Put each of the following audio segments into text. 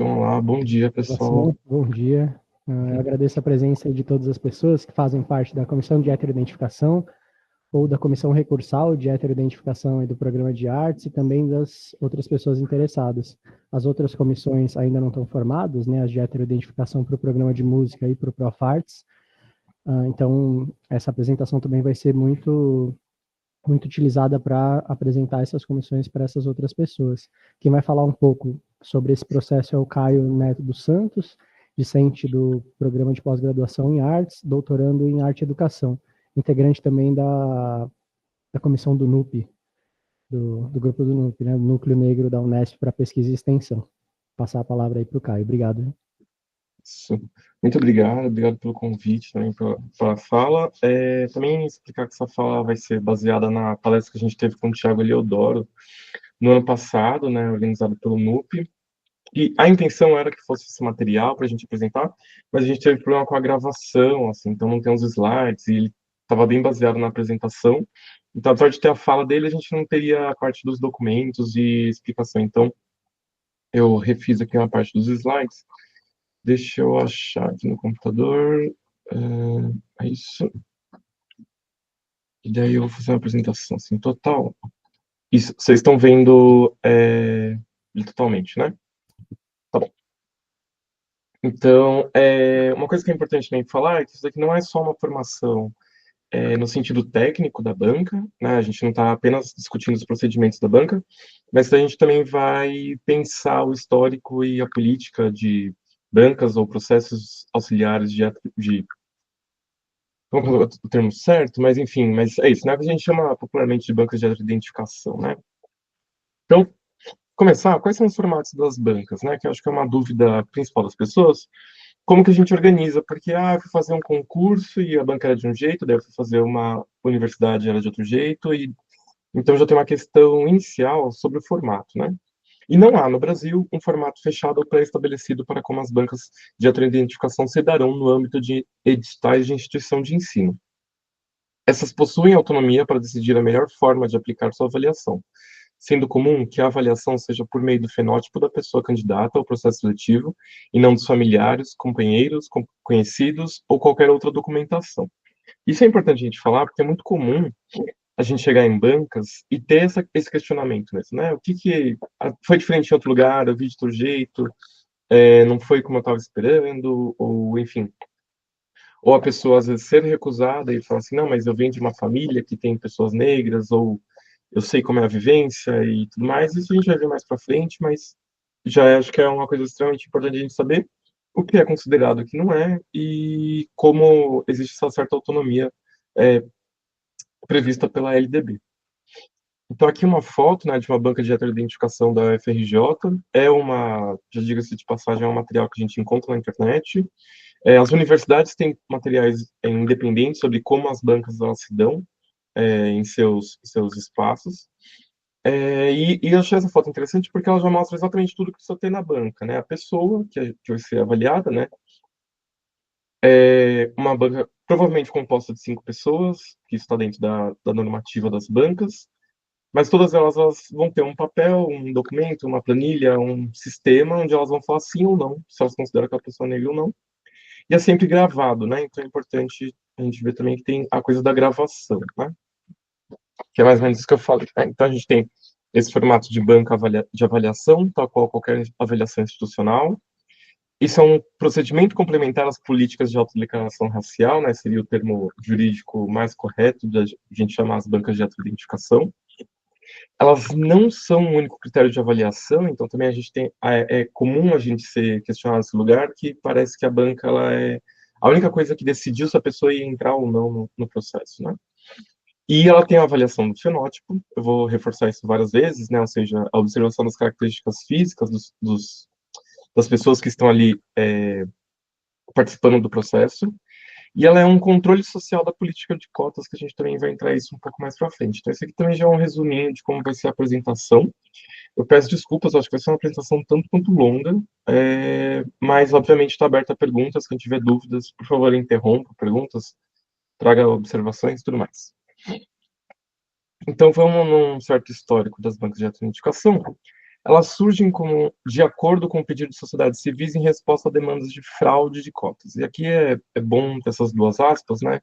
Então, olá, bom dia, pessoal. Bom dia. Eu agradeço a presença de todas as pessoas que fazem parte da Comissão de Heteroidentificação ou da Comissão Recursal de Heteroidentificação e do Programa de Artes e também das outras pessoas interessadas. As outras comissões ainda não estão formadas, né, as de heteroidentificação para o Programa de Música e para o Profarts. Então, essa apresentação também vai ser muito utilizada para apresentar essas comissões para essas outras pessoas. Quem vai falar um pouco sobre esse processo é o Caio Neto dos Santos, discente do programa de pós-graduação em artes, doutorando em arte e educação, integrante também da comissão do NUP, do grupo do NUP, né, Núcleo Negro da Unesp para Pesquisa e Extensão. Passar a palavra aí para o Caio. Obrigado. Isso. Muito obrigado pelo convite também pela fala. Também explicar que essa fala vai ser baseada na palestra que a gente teve com o Thiago Eliodoro no ano passado, né, organizado pelo NUP. E a intenção era que fosse esse material para a gente apresentar, mas a gente teve problema com a gravação, assim, então não tem os slides, e ele estava bem baseado na apresentação. Então, apesar de ter a fala dele, a gente não teria a parte dos documentos e explicação. Então, eu refiz aqui uma parte dos slides. Deixa eu achar aqui no computador. É isso. E daí eu vou fazer uma apresentação assim, total. Isso, vocês estão vendo totalmente, né? Tá bom. Então, uma coisa que é importante também falar é que isso aqui não é só uma formação no sentido técnico da banca, né? A gente não está apenas discutindo os procedimentos da banca, mas a gente também vai pensar o histórico e a política de bancas ou processos auxiliares de vamos colocar o termo certo, mas enfim, mas é isso, né? Que a gente chama popularmente de bancas de identificação, né? Então, começar, quais são os formatos das bancas, né? Que eu acho que é uma dúvida principal das pessoas. Como que a gente organiza? Porque, eu fui fazer um concurso e a banca era de um jeito, daí eu fui fazer uma universidade era de outro jeito, e então já tem uma questão inicial sobre o formato, né? E não há no Brasil um formato fechado ou pré-estabelecido para como as bancas de autoidentificação se darão no âmbito de editais de instituição de ensino. Essas possuem autonomia para decidir a melhor forma de aplicar sua avaliação, sendo comum que a avaliação seja por meio do fenótipo da pessoa candidata ao processo seletivo e não dos familiares, companheiros, conhecidos ou qualquer outra documentação. Isso é importante a gente falar porque é muito comum a gente chegar em bancas e ter esse questionamento mesmo, né? O que foi diferente em outro lugar, eu vi de outro jeito, não foi como eu estava esperando, ou enfim, ou a pessoa às vezes ser recusada e falar assim, não, mas eu venho de uma família que tem pessoas negras, ou eu sei como é a vivência e tudo mais. Isso a gente vai ver mais para frente, mas acho que é uma coisa extremamente importante a gente saber o que é considerado e o que não é, e como existe essa certa autonomia é, prevista pela LDB. Então, aqui uma foto, né, de uma banca de heteroidentificação da UFRJ. Já diga-se de passagem, é um material que a gente encontra na internet. As universidades têm materiais independentes sobre como as bancas elas se dão em seus espaços. E eu achei essa foto interessante porque ela já mostra exatamente tudo que precisa ter na banca, né? A pessoa que vai ser avaliada, né? Uma banca provavelmente composta de 5 pessoas, que está dentro da normativa das bancas, mas todas elas vão ter um papel, um documento, uma planilha, um sistema onde elas vão falar sim ou não, se elas consideram aquela pessoa negra ou não. E é sempre gravado, né? Então é importante a gente ver também que tem a coisa da gravação, né? Que é mais ou menos isso que eu falei, né? Então a gente tem esse formato de banca de avaliação, tal qual qualquer avaliação institucional. Isso é um procedimento complementar às políticas de autodeclaração racial, né? Seria o termo jurídico mais correto de a gente chamar as bancas de autoidentificação. Elas não são o único critério de avaliação, então também a gente tem é comum a gente ser questionado nesse lugar que parece que a banca ela é a única coisa que decidiu se a pessoa ia entrar ou não no processo, né? E ela tem a avaliação do fenótipo, eu vou reforçar isso várias vezes, né? Ou seja, a observação das características físicas das pessoas que estão ali participando do processo. E ela é um controle social da política de cotas, que a gente também vai entrar isso um pouco mais para frente. Então, esse aqui também já é um resuminho de como vai ser a apresentação. Eu peço desculpas, acho que vai ser uma apresentação tanto quanto longa, mas obviamente está aberta a perguntas. Quem tiver dúvidas, por favor, interrompa perguntas, traga observações e tudo mais. Então, vamos num certo histórico das bancas de autoidentificação. elas surgem como de acordo com o pedido de sociedades civis em resposta a demandas de fraude de cotas. E aqui é bom ter essas duas aspas, né?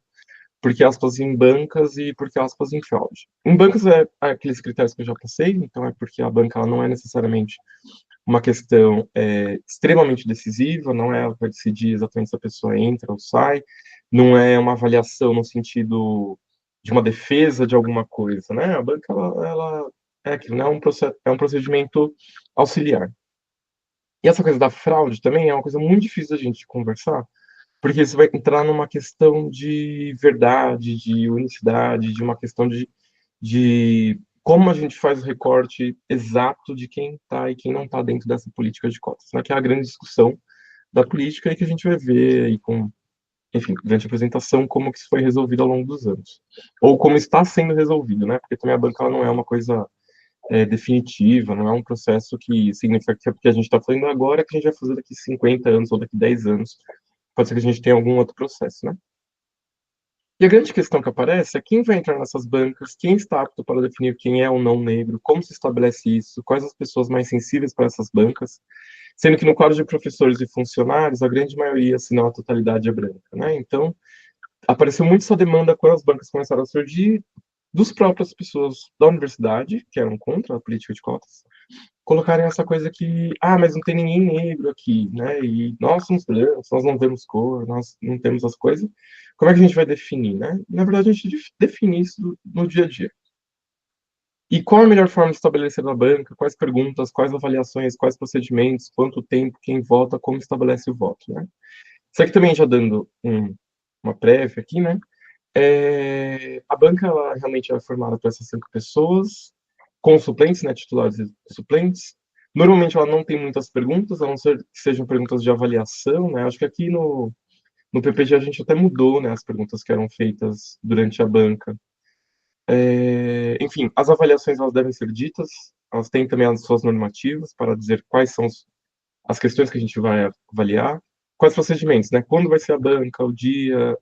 Porque aspas em bancas e porque aspas em fraude. Em bancas é aqueles critérios que eu já passei, então é porque a banca ela não é necessariamente uma questão extremamente decisiva, não é ela que vai decidir exatamente se a pessoa entra ou sai, não é uma avaliação no sentido de uma defesa de alguma coisa, né? A banca ela é aquilo, né? É um procedimento auxiliar. E essa coisa da fraude também é uma coisa muito difícil da gente conversar, porque você vai entrar numa questão de verdade, de unicidade, de uma questão de como a gente faz o recorte exato de quem está e quem não está dentro dessa política de cotas, né? Que é a grande discussão da política e que a gente vai ver aí com, enfim, durante a apresentação, como que isso foi resolvido ao longo dos anos. Ou como está sendo resolvido, né? Porque também a banca ela não é uma coisa definitiva, não é um processo que significa que é porque a gente está fazendo agora que a gente vai fazer daqui 50 anos ou daqui 10 anos. Pode ser que a gente tenha algum outro processo, né? E a grande questão que aparece é quem vai entrar nessas bancas, quem está apto para definir quem é ou não negro, como se estabelece isso, quais as pessoas mais sensíveis para essas bancas, sendo que no quadro de professores e funcionários, a grande maioria, se não a totalidade, é branca, né? Então, apareceu muito essa demanda quando as bancas começaram a surgir, dos próprias pessoas da universidade, que eram contra a política de cotas, colocarem essa coisa que, mas não tem ninguém negro aqui, né? E nós somos brancos, nós não vemos cor, nós não temos as coisas. Como é que a gente vai definir, né? Na verdade, a gente define isso no dia a dia. E qual a melhor forma de estabelecer na banca? Quais perguntas, quais avaliações, quais procedimentos, quanto tempo, quem vota, como estabelece o voto, né? Isso aqui também já dando uma prévia aqui, né? A banca ela realmente é formada por essas 5 pessoas, com suplentes, né, titulares e suplentes. Normalmente ela não tem muitas perguntas, a não ser que sejam perguntas de avaliação, né? Acho que aqui no PPG a gente até mudou, né, as perguntas que eram feitas durante a banca. Enfim, as avaliações elas devem ser ditas, elas têm também as suas normativas para dizer quais são as questões que a gente vai avaliar, quais procedimentos, né? Quando vai ser a banca, o dia,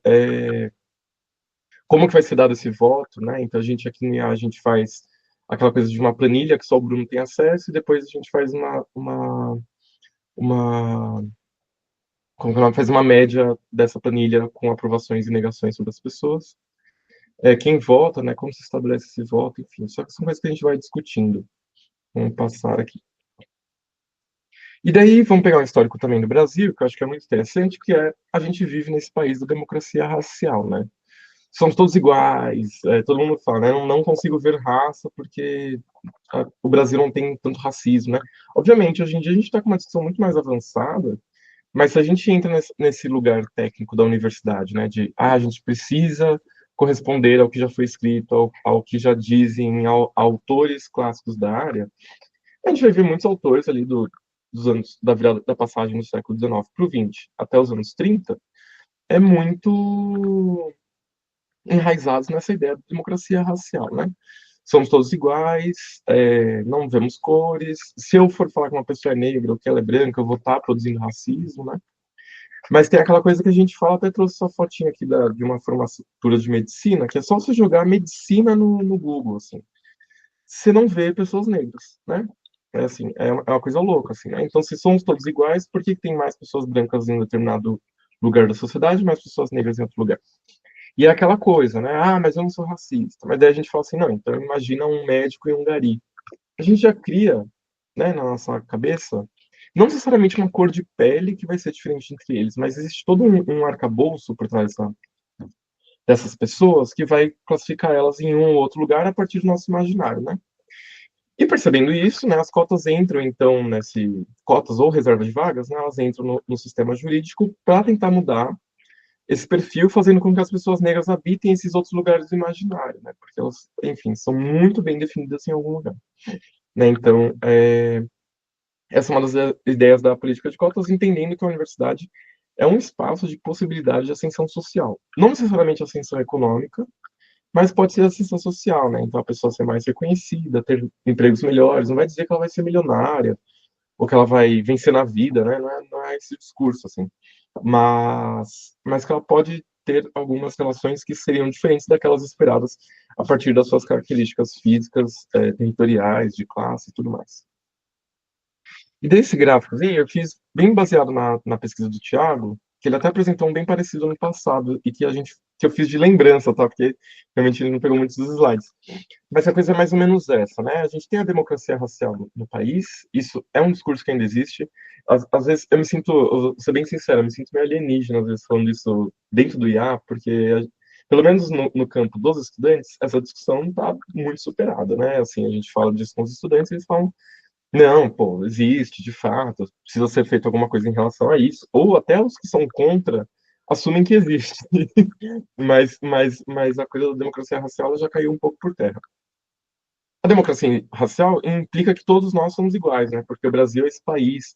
como que vai ser dado esse voto, né? Então a gente aqui no IA, a gente faz aquela coisa de uma planilha que só o Bruno tem acesso e depois a gente faz uma como que é o nome? Faz uma média dessa planilha com aprovações e negações sobre as pessoas. Quem vota, né? Como se estabelece esse voto, enfim. Só que são coisas que a gente vai discutindo. Vamos passar aqui. E daí vamos pegar um histórico também do Brasil, que eu acho que é muito interessante, que é a gente vive nesse país da democracia racial, né? Somos todos iguais, todo mundo fala, né? Não consigo ver raça porque o Brasil não tem tanto racismo, né? Obviamente, hoje em dia a gente está com uma discussão muito mais avançada, mas se a gente entra nesse lugar técnico da universidade, né? De, a gente precisa corresponder ao que já foi escrito, ao que já dizem autores clássicos da área, a gente vai ver muitos autores ali dos anos da virada da passagem do século XIX para o XX até os anos 30, é muito enraizados nessa ideia de democracia racial, né? Somos todos iguais, não vemos cores. Se eu for falar que uma pessoa é negra ou que ela é branca, eu vou estar produzindo racismo, né? Mas tem aquela coisa que a gente fala, até trouxe essa fotinha aqui de uma formatura de medicina, que é só você jogar medicina no Google, assim. Você não vê pessoas negras, né? É assim, é uma coisa louca, assim, né? Então, se somos todos iguais, por que tem mais pessoas brancas em um determinado lugar da sociedade e mais pessoas negras em outro lugar? E é aquela coisa, né? Mas eu não sou racista. Mas daí a gente fala assim, não, então imagina um médico e um gari. A gente já cria, né, na nossa cabeça, não necessariamente uma cor de pele que vai ser diferente entre eles, mas existe todo um arcabouço por trás dessas pessoas que vai classificar elas em um ou outro lugar a partir do nosso imaginário, né? E percebendo isso, né, as cotas entram, então, cotas ou reservas de vagas, né, elas entram no sistema jurídico para tentar mudar esse perfil, fazendo com que as pessoas negras habitem esses outros lugares do imaginário, né? Porque elas, enfim, são muito bem definidas em algum lugar, né? Então, essa é uma das ideias da política de cotas, entendendo que a universidade é um espaço de possibilidade de ascensão social. Não necessariamente ascensão econômica, mas pode ser ascensão social, né? Então, a pessoa ser mais reconhecida, ter empregos melhores, não vai dizer que ela vai ser milionária, ou que ela vai vencer na vida, né? Não é esse discurso, assim. Mas que ela pode ter algumas relações que seriam diferentes daquelas esperadas a partir das suas características físicas, territoriais, de classe e tudo mais. E desse gráficozinho eu fiz bem baseado na pesquisa do Thiago, que ele até apresentou um bem parecido no passado, e que eu fiz de lembrança, tá? Porque realmente ele não pegou muitos dos slides. Mas a coisa é mais ou menos essa, né? A gente tem a democracia racial no país, isso é um discurso que ainda existe. Às vezes eu me sinto, eu vou ser bem sincero, eu me sinto meio alienígena, às vezes, falando isso dentro do IA, porque, pelo menos no campo dos estudantes, essa discussão não está muito superada, né? Assim, a gente fala disso com os estudantes, eles falam, não, pô, existe, de fato, precisa ser feito alguma coisa em relação a isso. Ou até os que são contra assumem que existe. Mas a coisa da democracia racial ela já caiu um pouco por terra. A democracia racial implica que todos nós somos iguais, né? Porque o Brasil é esse país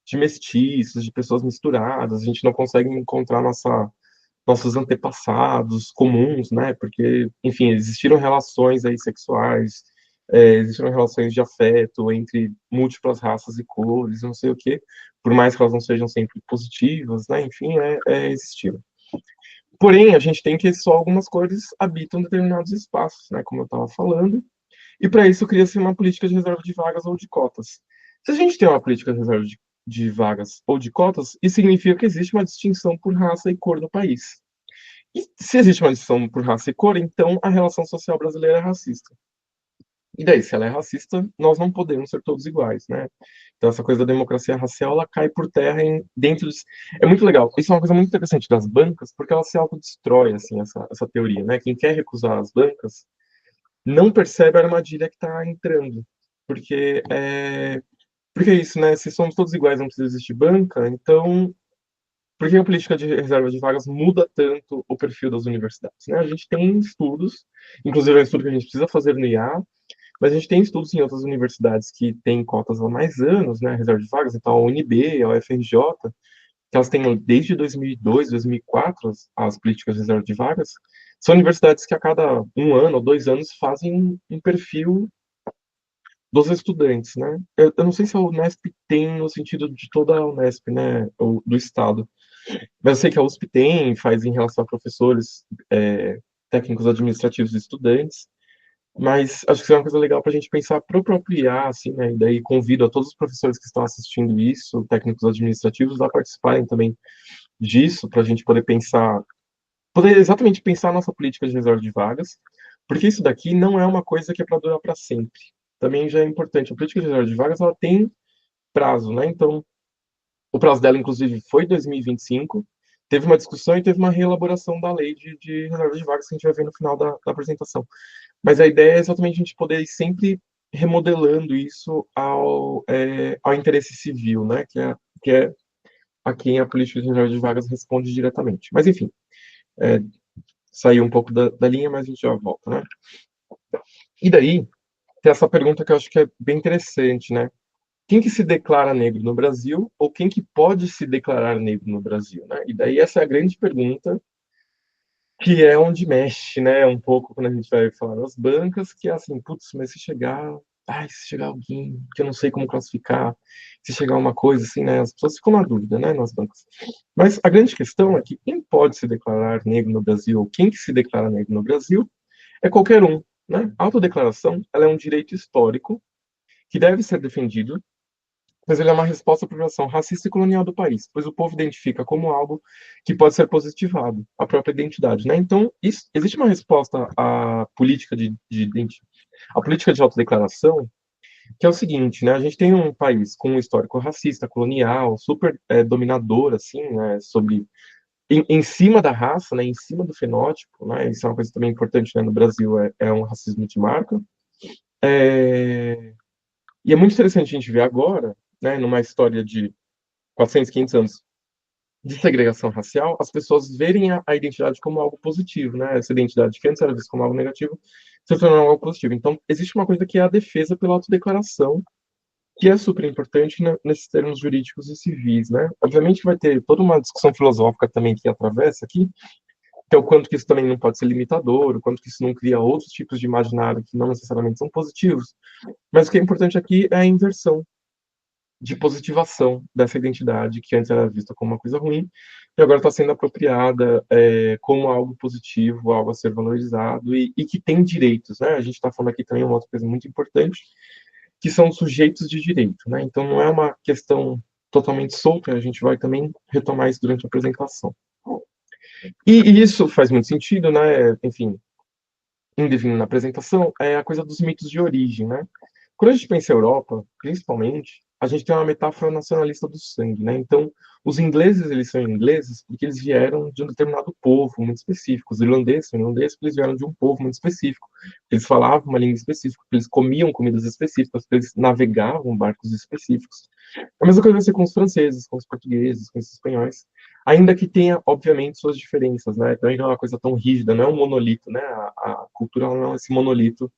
de mestiços, de pessoas misturadas, a gente não consegue encontrar nossos antepassados comuns, né? Porque, enfim, existiram relações aí sexuais, existiram relações de afeto entre múltiplas raças e cores, não sei o quê, por mais que elas não sejam sempre positivas, né? Enfim, existiram. Porém, a gente tem que só algumas cores habitam determinados espaços, né? Como eu estava falando, e para isso cria-se uma política de reserva de vagas ou de cotas. Se a gente tem uma política de reserva de vagas ou de cotas, isso significa que existe uma distinção por raça e cor no país. E se existe uma distinção por raça e cor, então a relação social brasileira é racista. E daí, se ela é racista, nós não podemos ser todos iguais, né? Então, essa coisa da democracia racial, ela cai por terra dentro de... É muito legal. Isso é uma coisa muito interessante das bancas, porque ela se autodestrói, assim, essa teoria, né? Quem quer recusar as bancas não percebe a armadilha que está entrando. Porque é isso, né? Se somos todos iguais, não precisa existir banca, então por que a política de reserva de vagas muda tanto o perfil das universidades, né? A gente tem estudos, inclusive é um estudo que a gente precisa fazer no IA, mas a gente tem estudos em outras universidades que têm cotas há mais anos, né, reserva de vagas, então a UNB, a UFRJ, que elas têm desde 2002, 2004 as políticas de reserva de vagas, são universidades que a cada um ano ou 2 anos fazem um perfil dos estudantes, né? Eu não sei se a Unesp tem no sentido de toda a Unesp, né, ou do estado, mas eu sei que a USP tem, faz em relação a professores, técnicos administrativos e estudantes, mas acho que isso é uma coisa legal para a gente pensar para o próprio IA, assim, né? E daí convido a todos os professores que estão assistindo isso, técnicos administrativos, a participarem também disso, para a gente poder exatamente pensar a nossa política de reserva de vagas, porque isso daqui não é uma coisa que é para durar para sempre. Também já é importante. A política de reserva de vagas ela tem prazo, né? Então, o prazo dela, inclusive, foi 2025. Teve uma discussão e teve uma reelaboração da lei de reserva de vagas que a gente vai ver no final da apresentação. Mas a ideia é exatamente a gente poder ir sempre remodelando isso ao interesse civil, né? Que é a quem a política de reserva de vagas responde diretamente. Mas, enfim, é, saiu um pouco da linha, mas a gente já volta, né? E daí, tem essa pergunta que eu acho que é bem interessante, né? Quem que se declara negro no Brasil ou quem que pode se declarar negro no Brasil, né? E daí essa é a grande pergunta, que é onde mexe, né? Um pouco quando a gente vai falar das bancas, que é assim, putz, mas se chegar alguém que eu não sei como classificar, se chegar uma coisa assim, né? As pessoas ficam na dúvida, né? Nas bancas. Mas a grande questão é que quem pode se declarar negro no Brasil ou quem que se declara negro no Brasil é qualquer um, né? A autodeclaração, ela é um direito histórico que deve ser defendido, mas ele é uma resposta à população racista e colonial do país, pois o povo identifica como algo que pode ser positivado, a própria identidade, né? Então, existe uma resposta à política à política de autodeclaração, que é o seguinte, né? A gente tem um país com um histórico racista, colonial, super dominador, assim, né? Em cima da raça, né? Em cima do fenótipo, né? Isso é uma coisa também importante, né? No Brasil é um racismo de marca. É, E é muito interessante a gente ver agora, né, numa história de 400, 500 anos de segregação racial, as pessoas verem a identidade como algo positivo, né? Essa identidade que antes era vista como algo negativo, se tornou algo positivo. Então, existe uma coisa que é a defesa pela autodeclaração, que é super importante nesses termos jurídicos e civis, né? Obviamente vai ter toda uma discussão filosófica também que atravessa aqui, que é o quanto que isso também não pode ser limitador, o quanto que isso não cria outros tipos de imaginário que não necessariamente são positivos. Mas o que é importante aqui é a inversão de positivação dessa identidade, que antes era vista como uma coisa ruim, e agora está sendo apropriada como algo positivo, algo a ser valorizado e que tem direitos, né? A gente está falando aqui também uma outra coisa muito importante, que são sujeitos de direito, né? Então não é uma questão totalmente solta, a gente vai também retomar isso durante a apresentação. E isso faz muito sentido, né? Enfim, indo vindo na apresentação, é a coisa dos mitos de origem, né? Quando a gente pensa em Europa, principalmente, a gente tem uma metáfora nacionalista do sangue, né? Então, os ingleses, eles são ingleses porque eles vieram de um determinado povo muito específico. Os irlandeses são irlandeses porque eles vieram de um povo muito específico. Eles falavam uma língua específica, eles comiam comidas específicas, eles navegavam barcos específicos. A mesma coisa vai ser com os franceses, com os portugueses, com os espanhóis. Ainda que tenha, obviamente, suas diferenças, né? Também não é uma coisa tão rígida, não é um monolito, né? A cultura não é esse monolito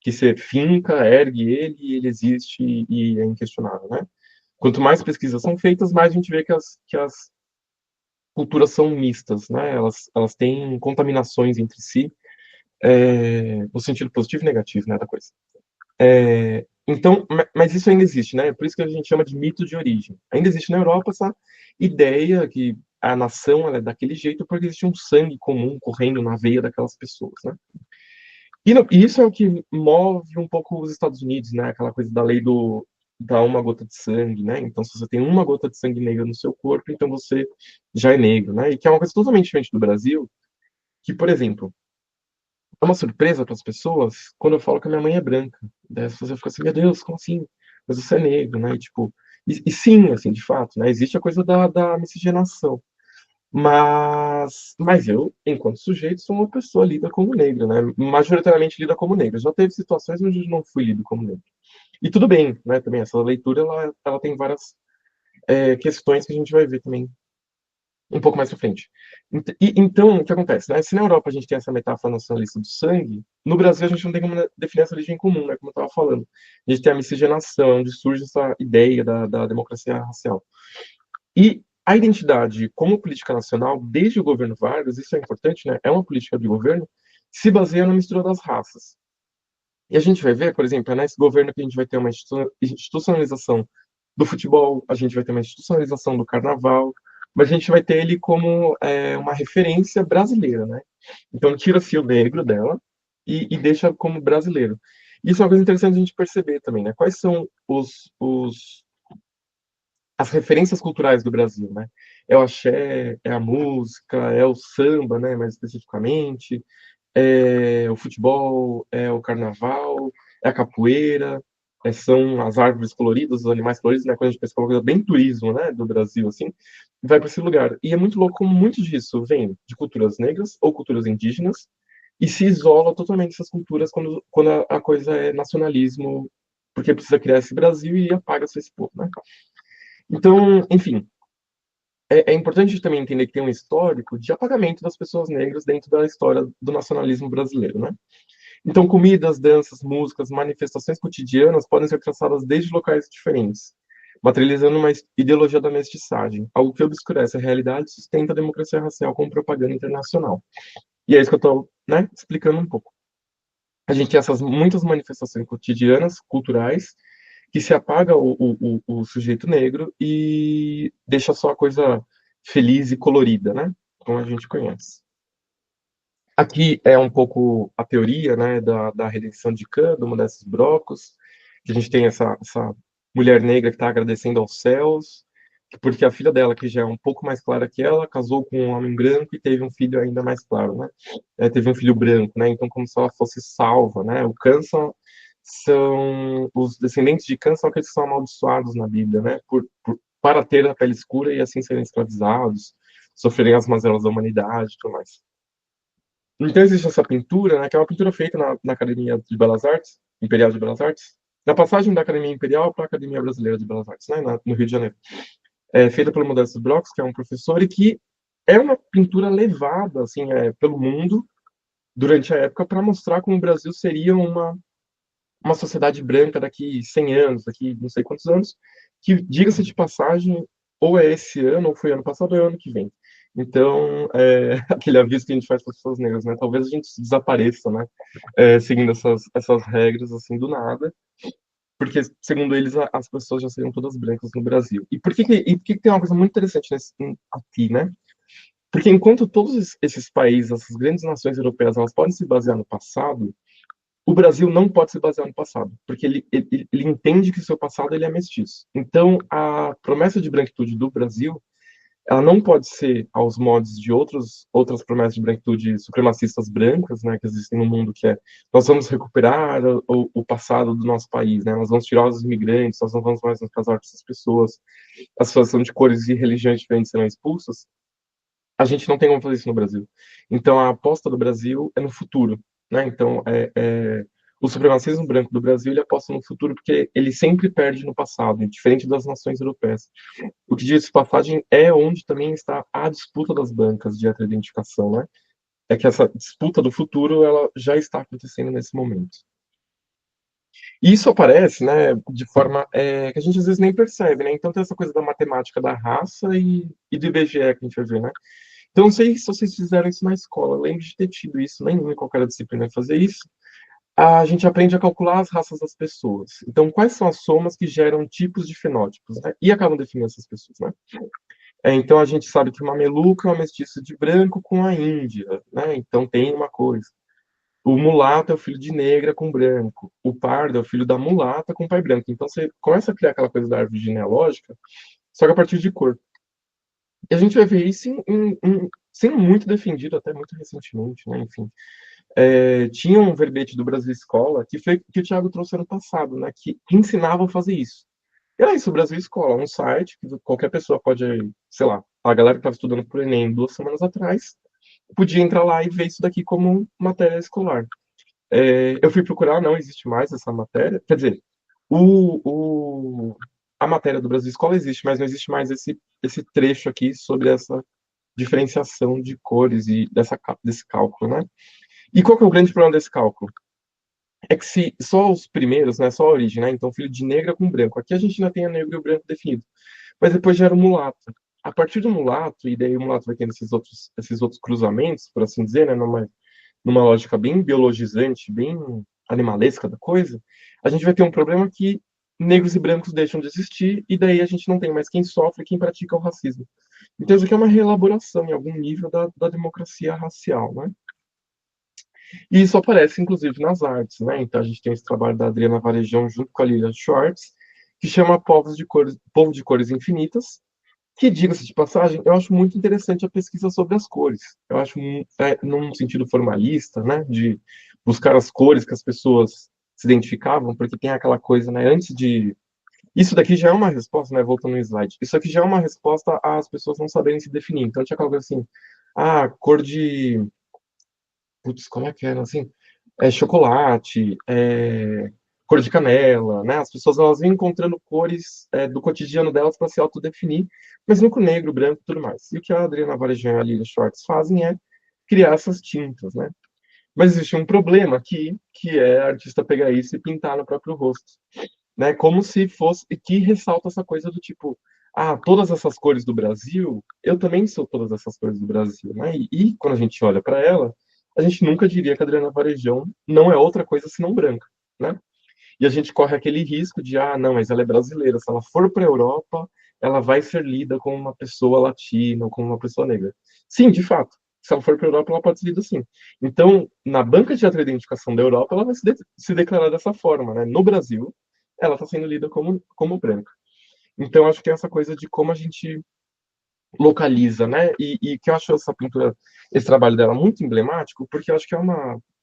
que você finca, ergue ele e ele existe e é inquestionável, né? Quanto mais pesquisas são feitas, mais a gente vê que as culturas são mistas, né? Elas têm contaminações entre si, no sentido positivo e negativo, né, da coisa. Então, mas isso ainda existe, né? Por isso que a gente chama de mito de origem. Ainda existe na Europa essa ideia que a nação ela é daquele jeito porque existe um sangue comum correndo na veia daquelas pessoas, né? E isso é o que move um pouco os Estados Unidos, né? Aquela coisa da lei da uma gota de sangue, né? Então, se você tem uma gota de sangue negra no seu corpo, então você já é negro, né? E que é uma coisa totalmente diferente do Brasil, que, por exemplo, é uma surpresa para as pessoas quando eu falo que a minha mãe é branca. Daí as pessoas ficam assim, meu Deus, como assim? Mas você é negro, né? E, tipo, e sim, assim, de fato, né? Existe a coisa da miscigenação. Mas eu, enquanto sujeito, sou uma pessoa lida como negra, né? Majoritariamente lida como negra. Já teve situações onde eu não fui lido como negro. E tudo bem, né? Também essa leitura ela tem várias questões que a gente vai ver também um pouco mais pra frente. Então, o que acontece, né? Se na Europa a gente tem essa metáfora nacionalista do sangue, no Brasil a gente não tem como definir essa origem comum, né? Como eu estava falando. A gente tem a miscigenação, onde surge essa ideia da democracia racial. E a identidade como política nacional, desde o governo Vargas, isso é importante, né? É uma política de governo que se baseia na mistura das raças. E a gente vai ver, por exemplo, é nesse governo que a gente vai ter uma institucionalização do futebol, a gente vai ter uma institucionalização do carnaval, mas a gente vai ter ele como uma referência brasileira, né? Então tira-se o negro dela e deixa como brasileiro. Isso é uma coisa interessante a gente perceber também, né? Quais são as referências culturais do Brasil, né? É o axé, é a música, é o samba, né? Mais especificamente, é o futebol, é o carnaval, é a capoeira, são as árvores coloridas, os animais coloridos, né? Quando a gente pensa uma coisa bem turismo, né? Do Brasil, assim, vai para esse lugar. E é muito louco como muito disso vem de culturas negras ou culturas indígenas e se isola totalmente essas culturas quando a coisa é nacionalismo, porque precisa criar esse Brasil e apaga-se esse povo, né? Então, enfim, é importante também entender que tem um histórico de apagamento das pessoas negras dentro da história do nacionalismo brasileiro, né? Então, comidas, danças, músicas, manifestações cotidianas podem ser traçadas desde locais diferentes, materializando uma ideologia da mestiçagem, algo que obscurece a realidade e sustenta a democracia racial como propaganda internacional. E é isso que eu estou, né, explicando um pouco. A gente tem essas muitas manifestações cotidianas, culturais, que se apaga o sujeito negro e deixa só a coisa feliz e colorida, né? Como a gente conhece. Aqui é um pouco a teoria, né, da redenção de cada uma desses blocos, que a gente tem essa mulher negra que está agradecendo aos céus, porque a filha dela, que já é um pouco mais clara que ela, casou com um homem branco e teve um filho ainda mais claro, né? Teve um filho branco, né? Então, como se ela fosse salva, né? O Cã são os descendentes de Cã são aqueles que são amaldiçoados na Bíblia, né? Para ter a pele escura e assim serem escravizados, sofrerem as mazelas da humanidade e tudo mais. Então existe essa pintura, né, que é uma pintura feita na Academia de Belas Artes, Imperial de Belas Artes, na passagem da Academia Imperial para a Academia Brasileira de Belas Artes, né, no Rio de Janeiro. É feita pelo Modesto Bloch, que é um professor, e que é uma pintura levada assim, pelo mundo durante a época para mostrar como o Brasil seria uma sociedade branca daqui 100 anos, daqui não sei quantos anos, que, diga-se de passagem, ou é esse ano, ou foi ano passado, ou é ano que vem. Então, aquele aviso que a gente faz para as pessoas negras, né? Talvez a gente desapareça, né? Seguindo essas regras, assim, do nada, porque, segundo eles, as pessoas já seriam todas brancas no Brasil. E por que tem uma coisa muito interessante aqui, né? Porque enquanto todos esses países, essas grandes nações europeias, elas podem se basear no passado, o Brasil não pode se basear no passado, porque ele entende que o seu passado ele é mestiço. Então, a promessa de branquitude do Brasil, ela não pode ser aos moldes de outras promessas de branquitude supremacistas brancas, né, que existem no mundo, que é nós vamos recuperar o passado do nosso país, né, nós vamos tirar os imigrantes, nós não vamos mais nos casar com essas pessoas, a situação de cores e religiões diferentes serão expulsas. A gente não tem como fazer isso no Brasil. Então, a aposta do Brasil é no futuro, né? Então, o supremacismo branco do Brasil, ele aposta no futuro porque ele sempre perde no passado, diferente das nações europeias. O que diz passagem é onde também está a disputa das bancas de heteroidentificação, né? É que essa disputa do futuro, ela já está acontecendo nesse momento. E isso aparece, né, de forma que a gente às vezes nem percebe, né? Então tem essa coisa da matemática da raça e do IBGE que a gente vai ver, né? Então, não sei se vocês fizeram isso na escola. Eu lembro de ter tido isso, nem em qualquer disciplina vai fazer isso. A gente aprende a calcular as raças das pessoas. Então, quais são as somas que geram tipos de fenótipos, né? E acabam definindo essas pessoas, né? Então, a gente sabe que uma mameluca é uma mestiça de branco com a índia, né? Então, tem uma coisa. O mulato é o filho de negra com branco. O pardo é o filho da mulata com pai branco. Então, você começa a criar aquela coisa da árvore genealógica, só que a partir de cor. E a gente vai ver isso sendo muito defendido até muito recentemente, né? Enfim, tinha um verbete do Brasil Escola que o Thiago trouxe ano passado, né? Que ensinava a fazer isso. E era isso, o Brasil Escola, um site que qualquer pessoa pode, sei lá, a galera que estava estudando para o Enem 2 semanas atrás podia entrar lá e ver isso daqui como matéria escolar. Eu fui procurar, não existe mais essa matéria. Quer dizer, o, o, a matéria do Brasil Escola existe, mas não existe mais esse trecho aqui sobre essa diferenciação de cores e desse cálculo, né? E qual que é o grande problema desse cálculo? É que se só os primeiros, né, só a origem, né? Então, filho de negra com branco. Aqui a gente ainda tem a negro e o branco definido. Mas depois já era o mulato. A partir do mulato, e daí o mulato vai tendo esses outros cruzamentos, por assim dizer, né? Numa lógica bem biologizante, bem animalesca da coisa, a gente vai ter um problema que negros e brancos deixam de existir, e daí a gente não tem mais quem sofre, quem pratica o racismo. Então, isso aqui é uma reelaboração, em algum nível, da democracia racial, né? E isso aparece, inclusive, nas artes, né? Então, a gente tem esse trabalho da Adriana Varejão junto com a Lilian Schwartz, que chama Povo de Cores Infinitas, que, diga-se de passagem, eu acho muito interessante a pesquisa sobre as cores. Eu acho, num sentido formalista, né, de buscar as cores que as pessoas se identificavam, porque tem aquela coisa, né, antes de... Isso daqui já é uma resposta, né, voltando no slide, isso aqui já é uma resposta às pessoas não saberem se definir. Então, tinha aquela coisa assim, cor de... Putz, como é que era, assim? Chocolate, cor de canela, né? As pessoas elas vêm encontrando cores do cotidiano delas para se autodefinir, mas no negro, branco e tudo mais. E o que a Adriana Varejão e a Lilian Schwartz fazem é criar essas tintas, né? Mas existe um problema aqui, que é a artista pegar isso e pintar no próprio rosto, né? Como se fosse, e que ressalta essa coisa do tipo, todas essas cores do Brasil, eu também sou todas essas cores do Brasil, né? E quando a gente olha para ela, a gente nunca diria que a Adriana Varejão não é outra coisa senão branca, né? E a gente corre aquele risco de, não, mas ela é brasileira, se ela for para a Europa, ela vai ser lida como uma pessoa latina ou como uma pessoa negra. Sim, de fato. Se ela for para a Europa, ela pode ser lida assim. Então, na banca de identificação da Europa, ela vai se declarar dessa forma, né? No Brasil, ela está sendo lida como branca. Então, acho que é essa coisa de como a gente localiza, né? E que eu acho essa pintura, esse trabalho dela muito emblemático, porque eu acho que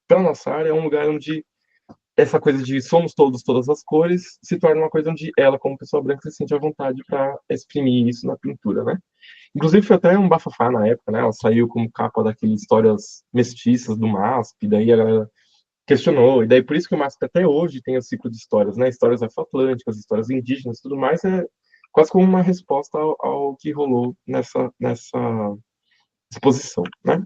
para nossa área, é um lugar onde essa coisa de somos todos, todas as cores, se torna uma coisa onde ela, como pessoa branca, se sente à vontade para exprimir isso na pintura, né? Inclusive, foi até um bafafá na época, né? Ela saiu como capa daqueles histórias mestiças do MASP, daí a galera questionou, e daí por isso que o MASP até hoje tem o ciclo de histórias, né? Histórias afro-atlânticas, histórias indígenas, tudo mais, é quase como uma resposta ao que rolou nessa exposição, né?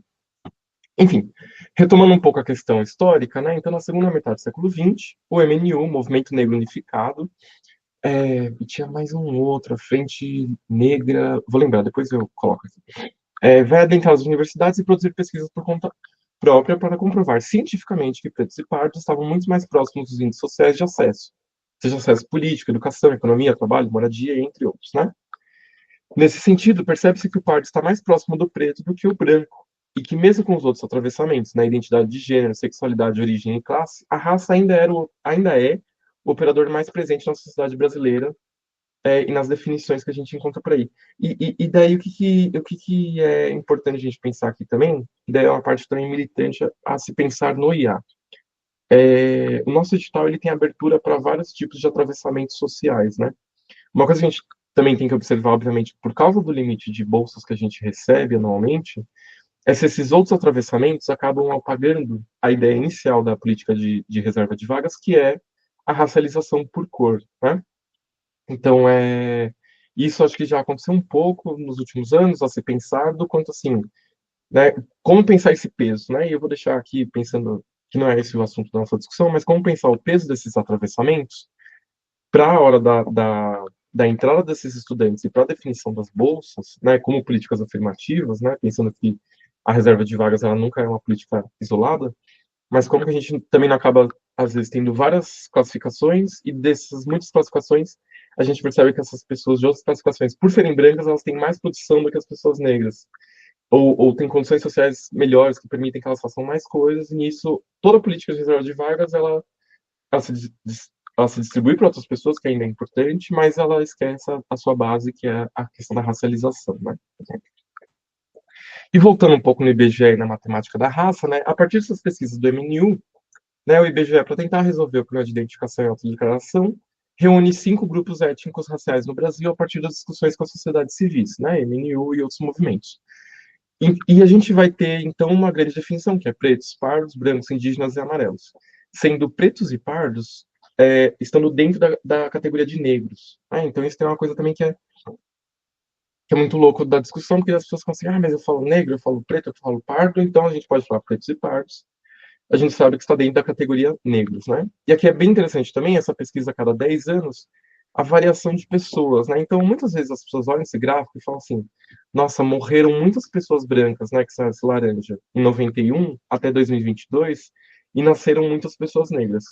Enfim, retomando um pouco a questão histórica, né? Então, na segunda metade do século XX, o MNU, Movimento Negro Unificado, e tinha mais um outro, a Frente Negra, vou lembrar, depois eu coloco aqui, vai adentrar as universidades e produzir pesquisas por conta própria para comprovar cientificamente que pretos e pardos estavam muito mais próximos dos índices sociais de acesso, seja acesso político, educação, economia, trabalho, moradia, entre outros, né? Nesse sentido, percebe-se que o pardo está mais próximo do preto do que o branco, e que mesmo com os outros atravessamentos, né, identidade de gênero, sexualidade, origem e classe, a raça ainda é o operador mais presente na sociedade brasileira, e nas definições que a gente encontra por aí. E daí o que é importante a gente pensar aqui também, e daí é uma parte também militante a se pensar no IA. O nosso edital ele tem abertura para vários tipos de atravessamentos sociais, né? Uma coisa que a gente também tem que observar, obviamente, por causa do limite de bolsas que a gente recebe anualmente, é se esses outros atravessamentos acabam apagando a ideia inicial da política de reserva de vagas, que é a racialização por cor, né? Então, isso acho que já aconteceu um pouco nos últimos anos, a ser pensado, quanto assim, né, como pensar esse peso, né? E eu vou deixar aqui pensando que não é esse o assunto da nossa discussão, mas como pensar o peso desses atravessamentos para a hora da entrada desses estudantes e para a definição das bolsas, né, como políticas afirmativas, né, pensando que a reserva de vagas ela nunca é uma política isolada, mas como que a gente também não acaba, às vezes, tendo várias classificações e dessas muitas classificações, a gente percebe que essas pessoas de outras classificações, por serem brancas, elas têm mais produção do que as pessoas negras. Ou têm condições sociais melhores que permitem que elas façam mais coisas, e nisso, toda a política de reserva de vagas, ela ela se distribui para outras pessoas, que ainda é importante, mas ela esquece a sua base, que é a questão da racialização, né? E voltando um pouco no IBGE e na matemática da raça, né, a partir dessas pesquisas do MNU, né, o IBGE, para tentar resolver o problema de identificação e autodeclaração, reúne 5 grupos étnicos raciais no Brasil a partir das discussões com a sociedade civis, né, MNU e outros movimentos. E a gente vai ter, então, uma grande definição, que é pretos, pardos, brancos, indígenas e amarelos. Sendo pretos e pardos, estando dentro da categoria de negros. Então, isso tem uma coisa também que é muito louco da discussão, porque as pessoas falam assim, mas eu falo negro, eu falo preto, eu falo pardo, então a gente pode falar pretos e pardos. A gente sabe que está dentro da categoria negros, né? E aqui é bem interessante também, essa pesquisa a cada 10 anos, a variação de pessoas, né? Então, muitas vezes as pessoas olham esse gráfico e falam assim, nossa, morreram muitas pessoas brancas, né, que são esse laranja, em 91 até 2022, e nasceram muitas pessoas negras.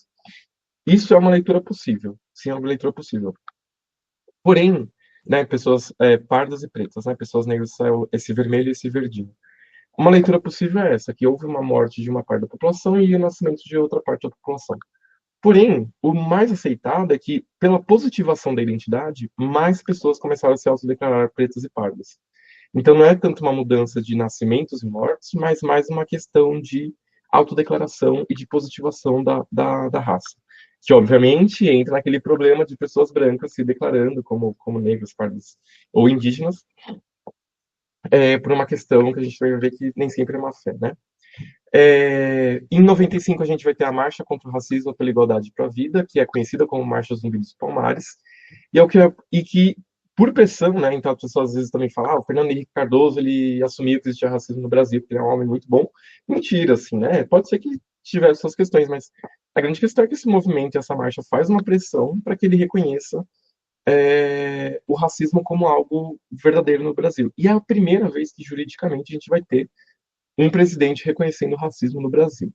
Isso é uma leitura possível, sim, é uma leitura possível. Porém, né, pessoas pardas e pretas, né, pessoas negras, esse vermelho e esse verdinho. Uma leitura possível é essa, que houve uma morte de uma parte da população e o nascimento de outra parte da população. Porém, o mais aceitado é que, pela positivação da identidade, mais pessoas começaram a se autodeclarar pretas e pardas. Então, não é tanto uma mudança de nascimentos e mortes, mas mais uma questão de autodeclaração e de positivação da raça. Que, obviamente, entra naquele problema de pessoas brancas se declarando como negros, pardos ou indígenas, por uma questão que a gente vai ver que nem sempre é uma fé, né? Em 95 a gente vai ter a Marcha contra o Racismo pela Igualdade para a Vida, que é conhecida como Marcha Zumbi dos Palmares, e que por pressão, né? Então as pessoas às vezes também falam, o Fernando Henrique Cardoso ele assumiu que existia racismo no Brasil, porque ele é um homem muito bom. Mentira, assim, né? Pode ser que tivesse suas questões, mas a grande questão é que esse movimento e essa marcha faz uma pressão para que ele reconheça o racismo como algo verdadeiro no Brasil. E é a primeira vez que juridicamente a gente vai ter um presidente reconhecendo o racismo no Brasil.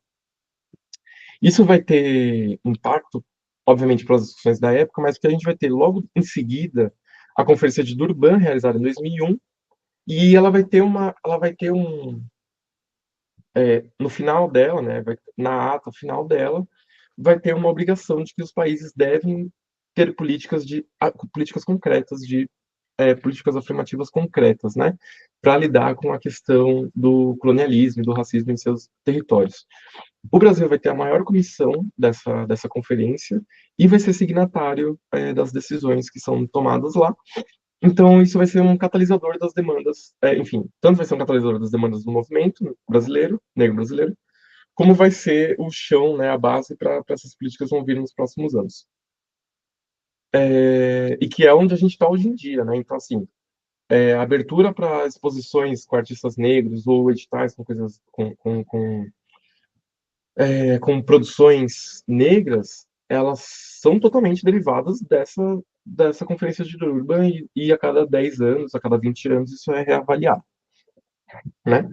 Isso vai ter impacto, obviamente, para as discussões da época, mas que a gente vai ter logo em seguida a Conferência de Durban, realizada em 2001, e ela vai ter no final dela, né, na ata final dela, vai ter uma obrigação de que os países devem ter políticas concretas políticas afirmativas concretas, né, para lidar com a questão do colonialismo e do racismo em seus territórios. O Brasil vai ter a maior comissão dessa conferência e vai ser signatário das decisões que são tomadas lá. Então, isso vai ser um catalisador das demandas, enfim, tanto vai ser um catalisador das demandas do movimento brasileiro, negro brasileiro, como vai ser o chão, né, a base para essas políticas vão vir nos próximos anos. E que é onde a gente está hoje em dia, né? Então, assim, abertura para exposições com artistas negros ou editais com coisas com produções negras, elas são totalmente derivadas dessa conferência de Durban e a cada 10 anos, a cada 20 anos, isso é reavaliado, né?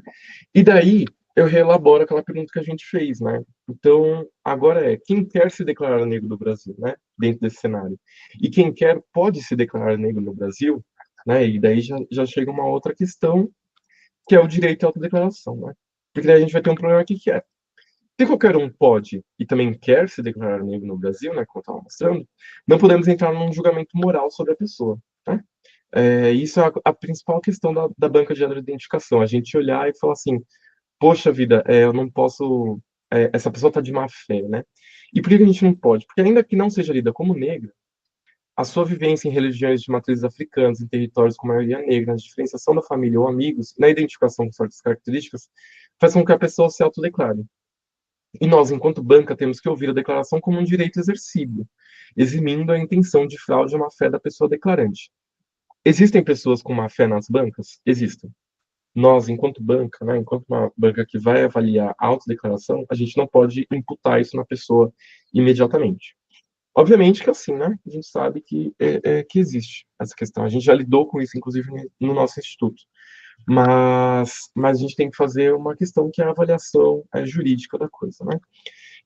E daí eu reelaboro aquela pergunta que a gente fez, né? Então, agora quem quer se declarar negro no Brasil, né? Dentro desse cenário. E quem quer pode se declarar negro no Brasil, né? E daí já chega uma outra questão, que é o direito à autodeclaração, né? Porque daí a gente vai ter um problema aqui que é, se qualquer um pode e também quer se declarar negro no Brasil, né, como eu estava mostrando, não podemos entrar num julgamento moral sobre a pessoa, né? Isso é a principal questão da banca de identificação, a gente olhar e falar assim, poxa vida, eu não posso, essa pessoa está de má fé, né? E por que a gente não pode? Porque ainda que não seja lida como negra, a sua vivência em religiões de matrizes africanas, em territórios com maioria negra, na diferenciação da família ou amigos, na identificação com certas características, faz com que a pessoa se autodeclare. E nós, enquanto banca, temos que ouvir a declaração como um direito exercido, eximindo a intenção de fraude ou má-fé da pessoa declarante. Existem pessoas com má-fé nas bancas? Existem. Nós, enquanto banca, né, enquanto uma banca que vai avaliar a autodeclaração, a gente não pode imputar isso na pessoa imediatamente. Obviamente que assim, né? A gente sabe que existe essa questão. A gente já lidou com isso, inclusive, no nosso instituto. Mas a gente tem que fazer uma questão que é a avaliação jurídica da coisa, né?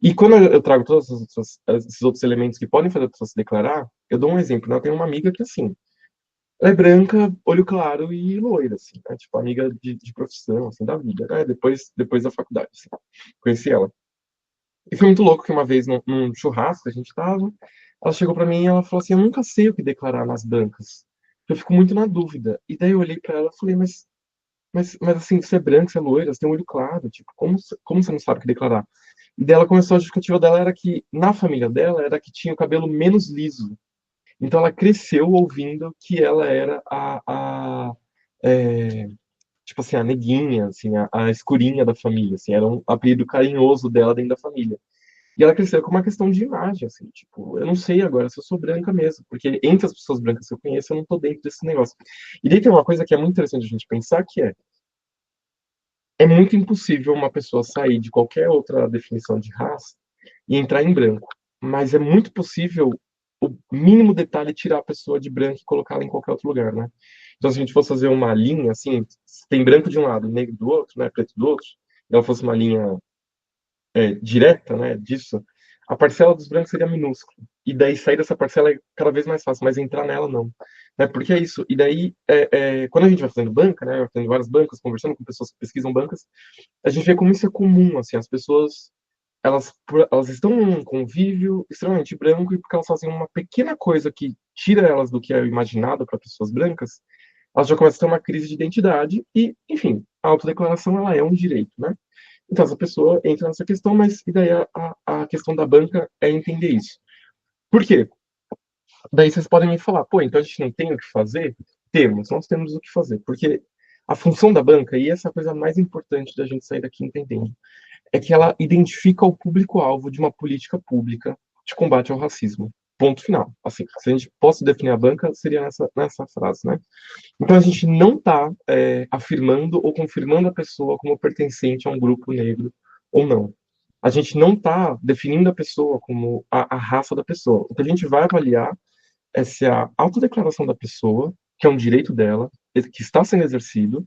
E quando eu trago todos esses outros elementos que podem fazer a pessoa se declarar, eu dou um exemplo, né? Eu tenho uma amiga que, assim, ela é branca, olho claro e loira, assim, né? Tipo, amiga de profissão, assim, da vida, né? Depois da faculdade, assim. Conheci ela. E foi muito louco que uma vez, num churrasco que a gente tava, ela chegou pra mim e ela falou assim, eu nunca sei o que declarar nas bancas. Eu fico muito na dúvida. E daí eu olhei pra ela e falei, mas assim, você é branca, você é loira, você tem um olho claro, tipo, como você não sabe o que declarar? E daí ela começou, a justificativa dela era que, na família dela, era que tinha o cabelo menos liso. Então ela cresceu ouvindo que ela era é, tipo assim, a neguinha, assim, a escurinha da família, assim, era um apelido carinhoso dela dentro da família. E ela cresceu com uma questão de imagem, assim, tipo, eu não sei agora se eu sou branca mesmo, porque entre as pessoas brancas que eu conheço, eu não tô dentro desse negócio. E daí tem uma coisa que é muito interessante a gente pensar, que é muito impossível uma pessoa sair de qualquer outra definição de raça e entrar em branco. Mas é muito possível o mínimo detalhe tirar a pessoa de branco e colocá-la em qualquer outro lugar, né? Então, se a gente fosse fazer uma linha, assim, tem branco de um lado, negro do outro, né, preto do outro, e ela fosse uma linha direta, né, disso, a parcela dos brancos seria minúscula. E daí sair dessa parcela é cada vez mais fácil, mas entrar nela não. Né? Porque é isso. E daí, quando a gente vai fazendo banca, né, fazendo várias bancas, conversando com pessoas que pesquisam bancas, a gente vê como isso é comum, assim, as pessoas, elas estão num convívio extremamente branco e porque elas fazem uma pequena coisa que tira elas do que é imaginado para pessoas brancas, elas já começam a ter uma crise de identidade e, enfim, a autodeclaração, ela é um direito, né? Então, essa pessoa entra nessa questão, mas e daí a questão da banca é entender isso. Por quê? Daí vocês podem me falar, pô, então a gente não tem o que fazer? Temos, nós temos o que fazer. Porque a função da banca, e essa é a coisa mais importante da gente sair daqui entendendo, é que ela identifica o público-alvo de uma política pública de combate ao racismo. Ponto final. Assim, se a gente possa definir a banca, seria nessa frase, né? Então a gente não está afirmando ou confirmando a pessoa como pertencente a um grupo negro ou não. A gente não está definindo a pessoa como a raça da pessoa. O que a gente vai avaliar é se a autodeclaração da pessoa, que é um direito dela, que está sendo exercido,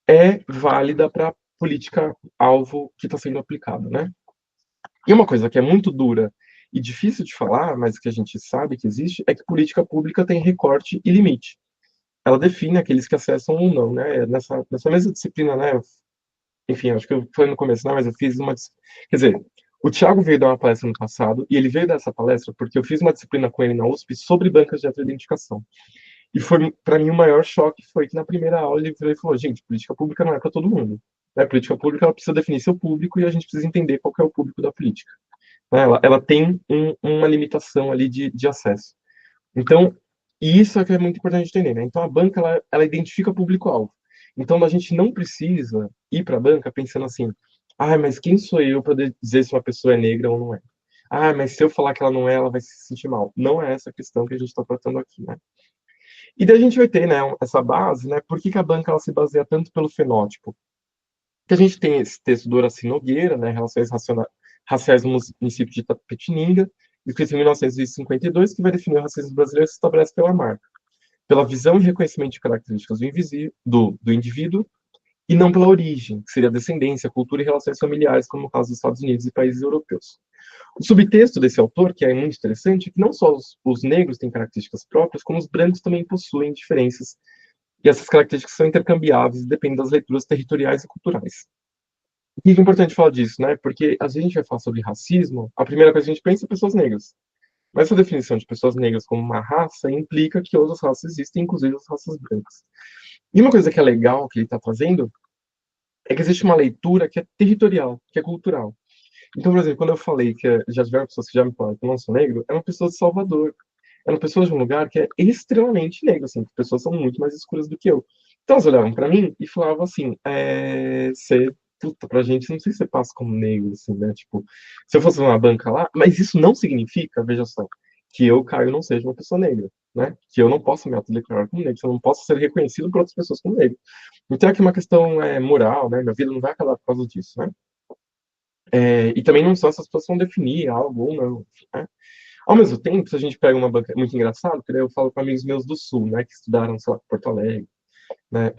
é válida para a política-alvo que está sendo aplicada, né? E uma coisa que é muito dura e difícil de falar, mas que a gente sabe que existe, é que política pública tem recorte e limite. Ela define aqueles que acessam ou não, né? Nessa mesma disciplina, né? Enfim, acho que foi no começo, né? Mas eu fiz uma. Quer dizer, o Thiago veio dar uma palestra no passado, e ele veio dar essa palestra porque eu fiz uma disciplina com ele na USP sobre bancas de autoidentificação. E foi, para mim, o maior choque foi que na primeira aula ele virou e falou: gente, política pública não é para todo mundo. Né? Política pública ela precisa definir seu público e a gente precisa entender qual é o público da política. Né? Ela tem uma limitação ali de acesso. Então, e isso é que é muito importante entender, né? Então, a banca, ela identifica público-alvo. Então, a gente não precisa ir para a banca pensando assim, ah, mas quem sou eu para dizer se uma pessoa é negra ou não é? Ah, mas se eu falar que ela não é, ela vai se sentir mal. Não é essa a questão que a gente está tratando aqui, né? E daí a gente vai ter, né, essa base, né? Por que a banca ela se baseia tanto pelo fenótipo? Que a gente tem esse texto do Horaci Nogueira, né, Raciais no município de Itapetininga, escrito em 1952, que vai definir o racismo brasileiro e se estabelece pela marca, pela visão e reconhecimento de características do indivíduo, e não pela origem, que seria a descendência, cultura e relações familiares, como no caso dos Estados Unidos e países europeus. O subtexto desse autor, que é muito interessante, é que não só os negros têm características próprias, como os brancos também possuem diferenças E essas características são intercambiáveis e dependem das leituras territoriais e culturais. O que é importante falar disso, né? Porque às vezes a gente vai falar sobre racismo, a primeira coisa que a gente pensa é pessoas negras. Mas essa definição de pessoas negras como uma raça implica que outras raças existem, inclusive as raças brancas. E uma coisa que é legal que ele está fazendo é que existe uma leitura que é territorial, que é cultural. Então, por exemplo, quando eu falei que já tiveram pessoas que já me falaram que eu não sou negro, eram pessoas de Salvador. Eram pessoas de um lugar que é extremamente negro, assim, que pessoas são muito mais escuras do que eu. Então elas olhavam pra mim e falavam assim, você, puta, pra gente, não sei se você passa como negro, assim, né? Tipo, se eu fosse numa banca lá, mas isso não significa, veja só, que eu, Caio, não seja uma pessoa negra, né? Que eu não possa me autodeclarar como negro, que eu não possa ser reconhecido por outras pessoas como negro. Então aqui uma questão moral, né? Minha vida não vai acabar por causa disso, né? E também não só essas pessoas vão definir algo ou não, né? Ao mesmo tempo, se a gente pega uma banca, é muito engraçado, porque daí eu falo com amigos meus do Sul, né, que estudaram, sei lá, Porto Alegre, né,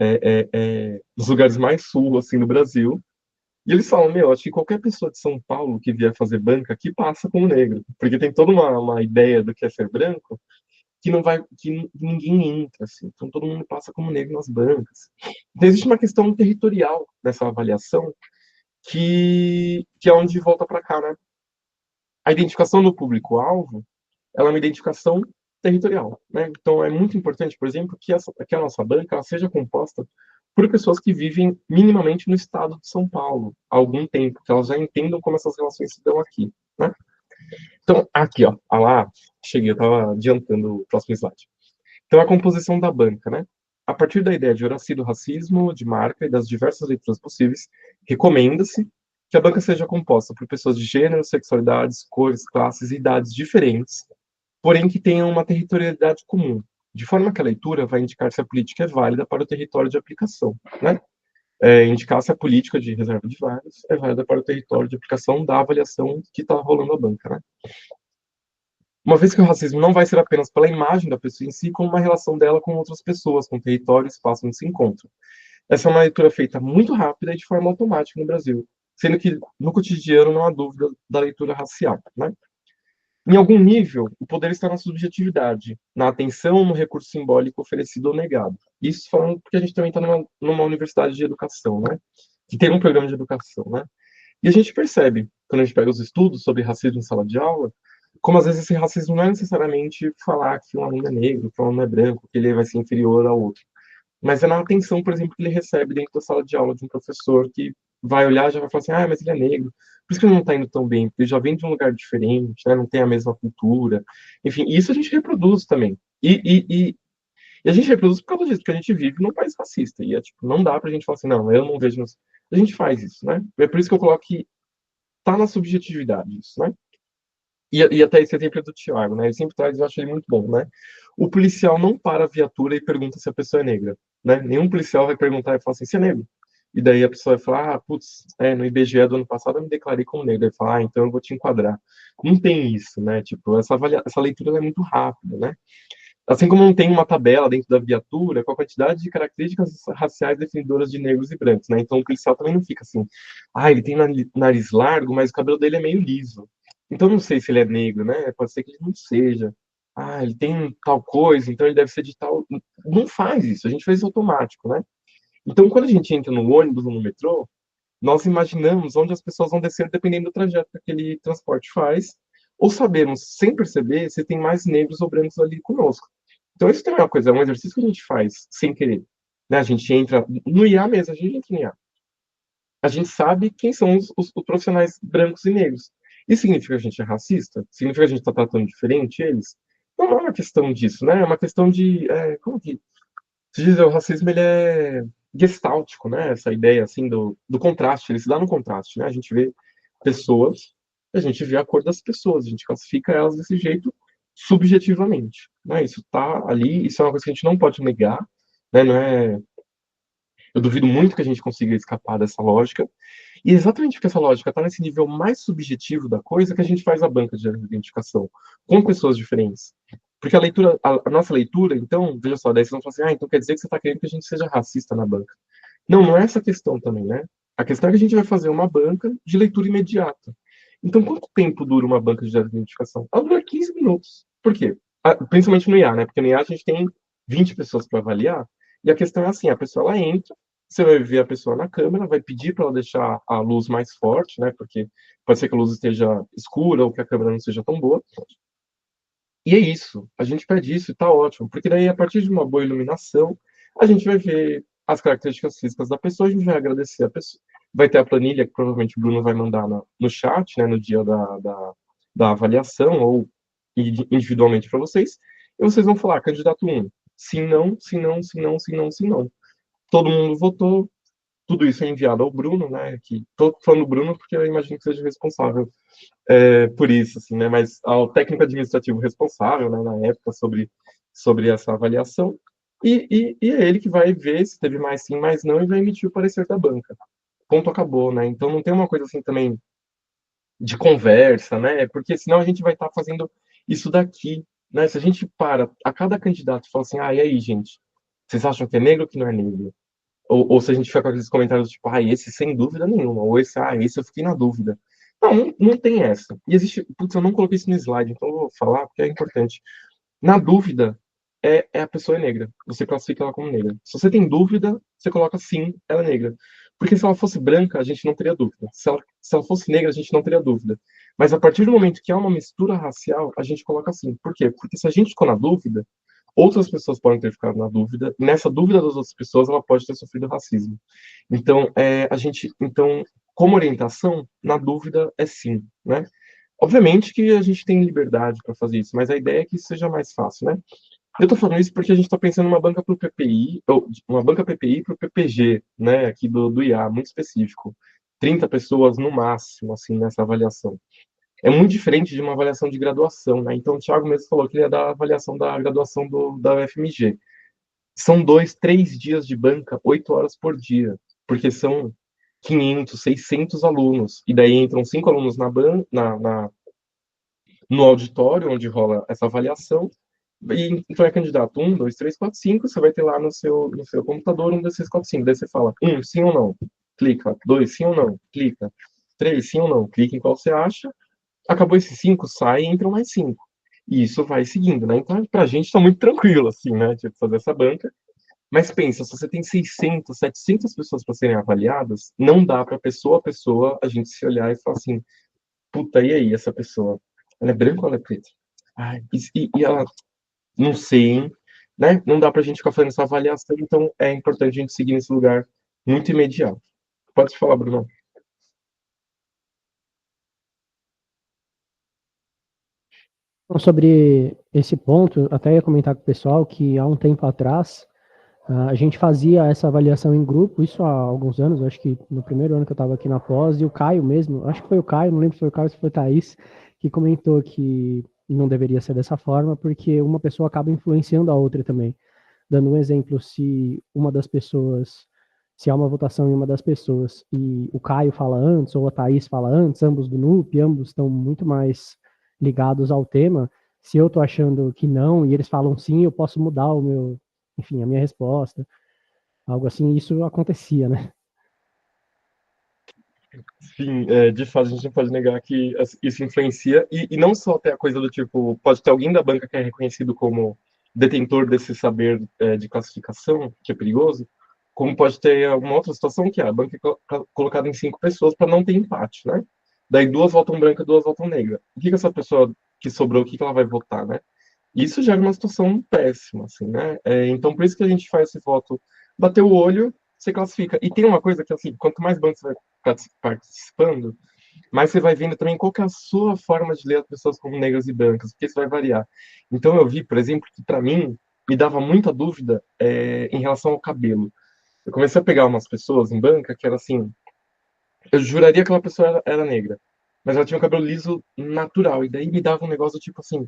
dos lugares mais sul, assim, do Brasil, e eles falam, meu, acho que qualquer pessoa de São Paulo que vier fazer banca aqui passa como negro, porque tem toda uma ideia do que é ser branco, que não vai, que ninguém entra, assim, então todo mundo passa como negro nas bancas. Então existe uma questão territorial nessa avaliação, que é onde volta para cá, né? A identificação do público-alvo, ela é uma identificação territorial, né? Então é muito importante, por exemplo, que a nossa banca ela seja composta por pessoas que vivem minimamente no estado de São Paulo há algum tempo, que elas já entendam como essas relações se dão aqui, né? Então, aqui, ó, lá, cheguei, eu estava adiantando o próximo slide. Então, a composição da banca, né? A partir da ideia de Horaci do racismo, de marca e das diversas leituras possíveis, recomenda-se que a banca seja composta por pessoas de gênero, sexualidades, cores, classes e idades diferentes, porém que tenham uma territorialidade comum, de forma que a leitura vai indicar se a política é válida para o território de aplicação, né? Indicar se a política de reserva de vagas é válida para o território de aplicação da avaliação que está rolando a banca, né? Uma vez que o racismo não vai ser apenas pela imagem da pessoa em si, como uma relação dela com outras pessoas, com o território e espaço onde se encontra. Essa é uma leitura feita muito rápida e de forma automática no Brasil, sendo que no cotidiano não há dúvida da leitura racial, né? Em algum nível, o poder está na subjetividade, na atenção, no recurso simbólico oferecido ou negado. Isso falando porque a gente também está numa universidade de educação, né? Que tem um programa de educação, né? E a gente percebe, quando a gente pega os estudos sobre racismo em sala de aula, como às vezes esse racismo não é necessariamente falar que um aluno é negro, que um aluno é branco, que ele vai ser inferior ao outro. Mas é na atenção, por exemplo, que ele recebe dentro da sala de aula de um professor que vai olhar e já vai falar assim, mas ele é negro. Por isso que ele não está indo tão bem, porque ele já vem de um lugar diferente, né, não tem a mesma cultura. Enfim, isso a gente reproduz também. E a gente reproduz por causa disso, porque a gente vive num país racista. E tipo, não dá pra gente falar assim, não, eu não vejo... A gente faz isso, né? É por isso que eu coloco que tá na subjetividade isso, né? E até esse exemplo é do Thiago, né? Ele sempre traz, eu acho ele muito bom, né? O policial não para a viatura e pergunta se a pessoa é negra, né? Nenhum policial vai perguntar e falar assim, você é negro? E daí a pessoa vai falar, putz, no IBGE do ano passado eu me declarei como negro. Ele fala, então eu vou te enquadrar. Não tem isso, né? Tipo, essa leitura é muito rápida, né? Assim como não tem uma tabela dentro da viatura com a quantidade de características raciais definidoras de negros e brancos, né? Então o policial também não fica assim, ele tem nariz largo, mas o cabelo dele é meio liso. Então não sei se ele é negro, né? Pode ser que ele não seja. Ele tem tal coisa, então ele deve ser de tal. Não faz isso, a gente faz isso automático, né? Então quando a gente entra no ônibus ou no metrô, nós imaginamos onde as pessoas vão descer dependendo do trajeto que aquele transporte faz, ou sabemos, sem perceber, se tem mais negros ou brancos ali conosco. Então, isso também é uma coisa, é um exercício que a gente faz sem querer. Né? A gente entra no IA mesmo, a gente entra no IA. A gente sabe quem são os profissionais brancos e negros. Isso significa que a gente é racista? Significa que a gente está tratando diferente eles? Não, não é uma questão disso, né? É uma questão de. Como que. Se diz, o racismo ele é gestáltico, né? Essa ideia assim do contraste, ele se dá no contraste, né? A gente vê pessoas, a gente vê a cor das pessoas, a gente classifica elas desse jeito subjetivamente, né? Isso tá ali, isso é uma coisa que a gente não pode negar, né? Não é, eu duvido muito que a gente consiga escapar dessa lógica. E exatamente porque essa lógica está nesse nível mais subjetivo da coisa que a gente faz a banca de identificação com pessoas diferentes. Porque a leitura, a nossa leitura, então, veja só, daí vocês vão falar assim, então quer dizer que você está querendo que a gente seja racista na banca. Não, não é essa a questão também, né? A questão é que a gente vai fazer uma banca de leitura imediata. Então, quanto tempo dura uma banca de identificação? Ela dura 15 minutos. Por quê? Principalmente no IA, né? Porque no IA a gente tem 20 pessoas para avaliar. E a questão é assim, a pessoa ela entra, você vai ver a pessoa na câmera, vai pedir para ela deixar a luz mais forte, né? Porque pode ser que a luz esteja escura ou que a câmera não seja tão boa. E é isso, a gente pede isso e tá ótimo, porque daí a partir de uma boa iluminação, a gente vai ver as características físicas da pessoa, a gente vai agradecer a pessoa. Vai ter a planilha que provavelmente o Bruno vai mandar no chat, né, no dia da avaliação, ou individualmente para vocês, e vocês vão falar, candidato um, sim, não, sim, não, sim, não, sim, não, sim, não. Todo mundo votou, tudo isso é enviado ao Bruno, né, que tô falando Bruno porque eu imagino que seja responsável por isso, assim, né? Mas ao técnico administrativo responsável, né, na época, sobre essa avaliação, e é ele que vai ver se teve mais sim, mais não, e vai emitir o parecer da banca. Ponto, acabou, né? Então não tem uma coisa assim também de conversa, né? Porque senão a gente vai estar fazendo isso daqui, né? Se a gente para a cada candidato e fala assim, e aí, gente, vocês acham que é negro ou que não é negro? Ou se a gente fica com aqueles comentários tipo, esse sem dúvida nenhuma, ou esse eu fiquei na dúvida. Não tem essa. E existe, putz, eu não coloquei isso no slide, então eu vou falar porque é importante. Na dúvida, a pessoa é negra. Você classifica ela como negra. Se você tem dúvida, você coloca sim, ela é negra. Porque se ela fosse branca, a gente não teria dúvida. Se ela fosse negra, a gente não teria dúvida. Mas a partir do momento que há uma mistura racial, a gente coloca sim. Por quê? Porque se a gente ficou na dúvida, outras pessoas podem ter ficado na dúvida. Nessa dúvida das outras pessoas, ela pode ter sofrido racismo. Então, como orientação, na dúvida é sim, né? Obviamente que a gente tem liberdade para fazer isso, mas a ideia é que isso seja mais fácil, né? Eu estou falando isso porque a gente está pensando em uma banca para o PPI, ou uma banca PPI para o PPG, né, aqui do IA, muito específico. 30 pessoas no máximo, assim, nessa avaliação. É muito diferente de uma avaliação de graduação, né? Então, o Thiago mesmo falou que ele ia dar a avaliação da graduação da UFMG. São 2, 3 dias de banca, 8 horas por dia, porque são 500, 600 alunos. E daí entram 5 alunos no auditório, onde rola essa avaliação. E então é candidato 1, 2, 3, 4, 5. Você vai ter lá no seu computador 1, 2, 3, 4, 5. Daí você fala sim ou não, clica. 2, sim ou não, clica. 3, sim ou não, clica em qual você acha. Acabou esses 5, sai e entram mais 5. E isso vai seguindo, né? Então, pra gente tá muito tranquilo, assim, né? Tipo, fazer essa banca. Mas pensa, se você tem 600, 700 pessoas para serem avaliadas, não dá para pessoa a pessoa a gente se olhar e falar assim, puta, e aí, essa pessoa? Ela é branca ou ela é preta? Ai, e ela, não sei, hein? Né? Não dá pra gente ficar fazendo essa avaliação, então é importante a gente seguir nesse lugar muito imediato. Pode falar, Bruno. Então, sobre esse ponto, até ia comentar com o pessoal que há um tempo atrás a gente fazia essa avaliação em grupo, isso há alguns anos, acho que no primeiro ano que eu estava aqui na pós, e o Caio mesmo, acho que foi o Caio, não lembro se foi o Caio ou se foi o Thaís, que comentou que não deveria ser dessa forma, porque uma pessoa acaba influenciando a outra também. Dando um exemplo, se há uma votação em uma das pessoas e o Caio fala antes, ou a Thaís fala antes, ambos do NUP, ambos estão muito mais ligados ao tema, se eu estou achando que não e eles falam sim, eu posso mudar enfim, a minha resposta. Algo assim, isso acontecia, né? Sim, de fato, a gente não pode negar que isso influencia, e não só ter a coisa do tipo, pode ter alguém da banca que é reconhecido como detentor desse saber de classificação, que é perigoso, como pode ter uma outra situação que a banca é colocada em 5 pessoas para não ter empate, né? Daí 2 votam branca, 2 votam negra. O que essa pessoa que sobrou, o que ela vai votar, né? Isso gera uma situação péssima, assim, né? Então, por isso que a gente faz esse voto, bater o olho, você classifica. E tem uma coisa que, assim, quanto mais bancos você vai participando, mais você vai vendo também qual que é a sua forma de ler as pessoas como negras e brancas, porque isso vai variar. Então, eu vi, por exemplo, que para mim, me dava muita dúvida em relação ao cabelo. Eu comecei a pegar umas pessoas em banca que era assim, eu juraria que aquela pessoa era negra, mas ela tinha um cabelo liso natural, e daí me dava um negócio tipo assim,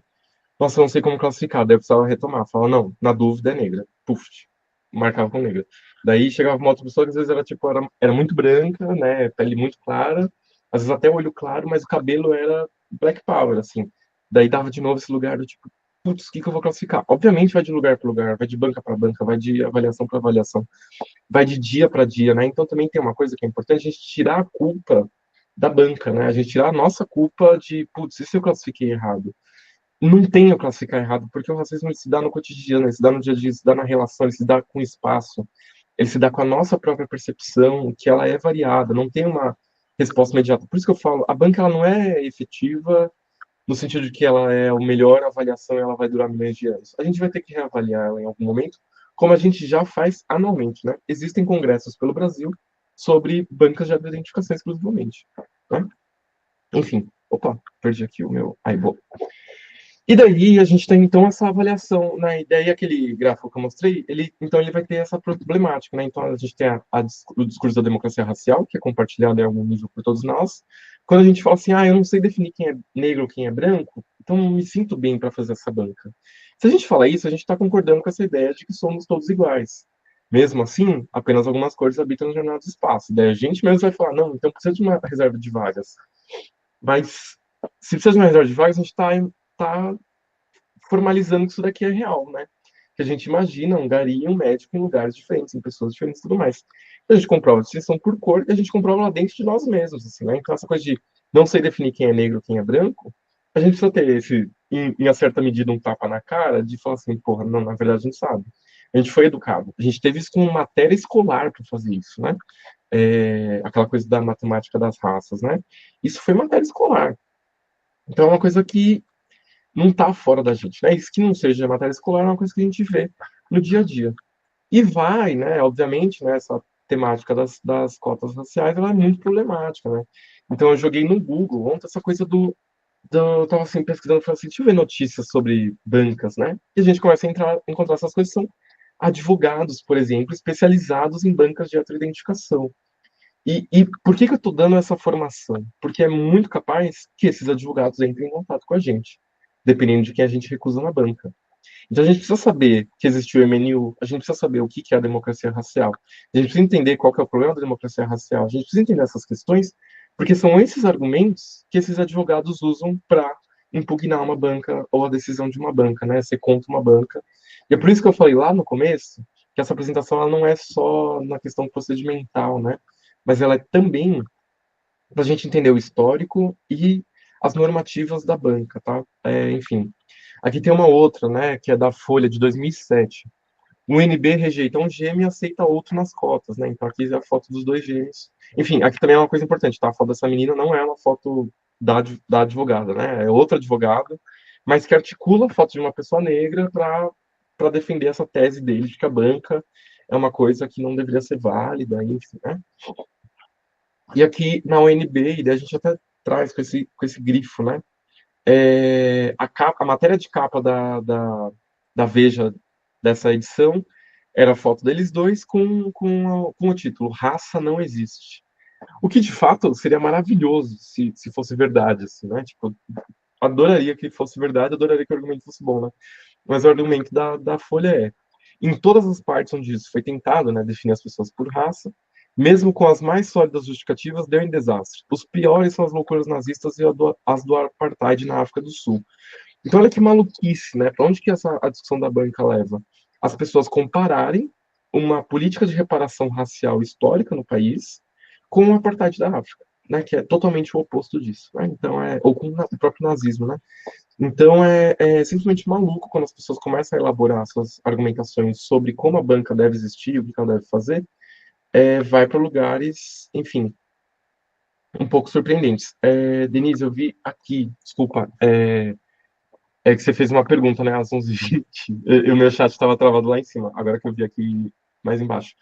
nossa, eu não sei como classificar. Daí eu precisava retomar. Falava, não, na dúvida é negra. Puf, marcava com negra. Daí chegava uma outra pessoa que às vezes era muito branca, né? Pele muito clara, às vezes até olho claro, mas o cabelo era black power, assim. Daí dava de novo esse lugar do tipo, putz, o que eu vou classificar? Obviamente vai de lugar para lugar, vai de banca para banca, vai de avaliação para avaliação, vai de dia para dia, né? Então também tem uma coisa que é importante, a gente tirar a culpa da banca, né? A gente tirar a nossa culpa de, putz, e se eu classifiquei errado? não tem o classificar errado, porque o racismo ele se dá no cotidiano, ele se dá no dia a dia, ele se dá na relação, ele se dá com o espaço, ele se dá com a nossa própria percepção, que ela é variada, não tem uma resposta imediata. Por isso que eu falo, a banca ela não é efetiva no sentido de que ela é o melhor avaliação e ela vai durar milhões de anos. A gente vai ter que reavaliar ela em algum momento, como a gente já faz anualmente, né? Existem congressos pelo Brasil sobre bancas de identificação exclusivamente, né? Enfim, opa, perdi aqui o meu. Aí, bom. E daí a gente tem então essa avaliação, né? E daí aquele gráfico que eu mostrei, ele vai ter essa problemática, né? Então a gente tem o discurso da democracia racial, que é compartilhado em algum nível por todos nós. Quando a gente fala assim, eu não sei definir quem é negro, quem é branco, então não me sinto bem para fazer essa banca. Se a gente fala isso, a gente está concordando com essa ideia de que somos todos iguais. Mesmo assim, apenas algumas cores habitam nos determinados espaços. Daí a gente mesmo vai falar, não, então precisa de uma reserva de vagas. Mas se precisa de uma reserva de vagas, a gente tá formalizando que isso daqui é real, né? Que a gente imagina um gari e um médico em lugares diferentes, em pessoas diferentes e tudo mais. Então, a gente comprova a distinção por cor e a gente comprova lá dentro de nós mesmos, assim, né? Então, essa coisa de não sei definir quem é negro quem é branco, a gente precisa ter em certa medida, um tapa na cara de falar assim, porra, não, na verdade a gente sabe. A gente foi educado. A gente teve isso como matéria escolar para fazer isso, né? Aquela coisa da matemática das raças, né? Isso foi matéria escolar. Então, é uma coisa que não está fora da gente, né? Isso que não seja matéria escolar é uma coisa que a gente vê no dia a dia. E vai, né? Obviamente, né? Essa temática das cotas raciais, ela é muito problemática, né? Então eu joguei no Google ontem essa coisa eu tava assim pesquisando, falei assim, deixa eu ver notícias sobre bancas, né? E a gente começa a encontrar essas coisas, são advogados, por exemplo, especializados em bancas de autoidentificação. E por que eu estou dando essa formação? Porque é muito capaz que esses advogados entrem em contato com a gente, dependendo de quem a gente recusa na banca. Então a gente precisa saber que existe o MNU, a gente precisa saber o que é a democracia racial, a gente precisa entender qual que é o problema da democracia racial, a gente precisa entender essas questões, porque são esses argumentos que esses advogados usam para impugnar uma banca ou a decisão de uma banca, né? Ser contra uma banca. E é por isso que eu falei lá no começo que essa apresentação ela não é só na questão procedimental, né? Mas ela é também para a gente entender o histórico e as normativas da banca, tá? Enfim, aqui tem uma outra, né, que é da Folha de 2007. O UNB rejeita um gêmeo e aceita outro nas cotas, né? Então aqui é a foto dos dois gêmeos. Enfim, aqui também é uma coisa importante, tá? A foto dessa menina não é uma foto da advogada, né? É outra advogada, mas que articula a foto de uma pessoa negra para defender essa tese dele de que a banca é uma coisa que não deveria ser válida, enfim, né? E aqui na UNB, e a gente até traz com esse grifo, né? A matéria de capa da Veja dessa edição era a foto deles dois com o título Raça Não Existe. O que de fato seria maravilhoso se fosse verdade, assim, né? Tipo, adoraria que fosse verdade, adoraria que o argumento fosse bom, né? Mas o argumento da Folha em todas as partes onde isso foi tentado, né, definir as pessoas por raça, mesmo com as mais sólidas justificativas, deu em desastre. Os piores são as loucuras nazistas e as do apartheid na África do Sul. Então, olha que maluquice, né? Para onde que a discussão da banca leva? As pessoas compararem uma política de reparação racial histórica no país com o apartheid da África, né? Que é totalmente o oposto disso, né? Então, ou com o próprio nazismo, né? Então é simplesmente maluco quando as pessoas começam a elaborar suas argumentações sobre como a banca deve existir, o que ela deve fazer, vai para lugares, enfim, um pouco surpreendentes. Denise, eu vi aqui, desculpa, que você fez uma pergunta, né, às 11h20, e o meu chat estava travado lá em cima, agora que eu vi aqui mais embaixo.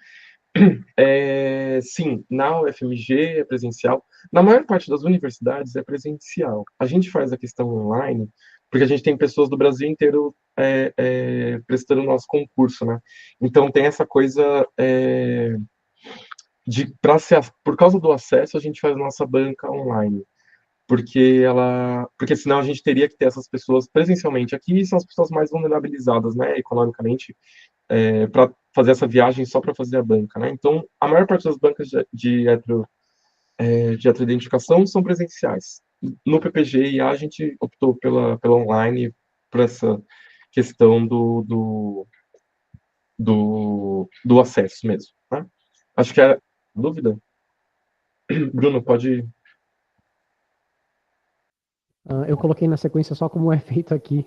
Sim, na UFMG é presencial. Na maior parte das universidades é presencial. A gente faz a questão online porque a gente tem pessoas do Brasil inteiro prestando o nosso concurso, né? Então tem essa coisa por causa do acesso, a gente faz a nossa banca online. Porque senão a gente teria que ter essas pessoas presencialmente aqui, e são as pessoas mais vulnerabilizadas, né, economicamente, para fazer essa viagem só para fazer a banca, né? Então, a maior parte das bancas de heteroidentificação são presenciais. No PPG e a gente optou pela online, por essa questão do acesso mesmo, né? Acho que era dúvida. Bruno, pode. Eu coloquei na sequência só como é feito aqui,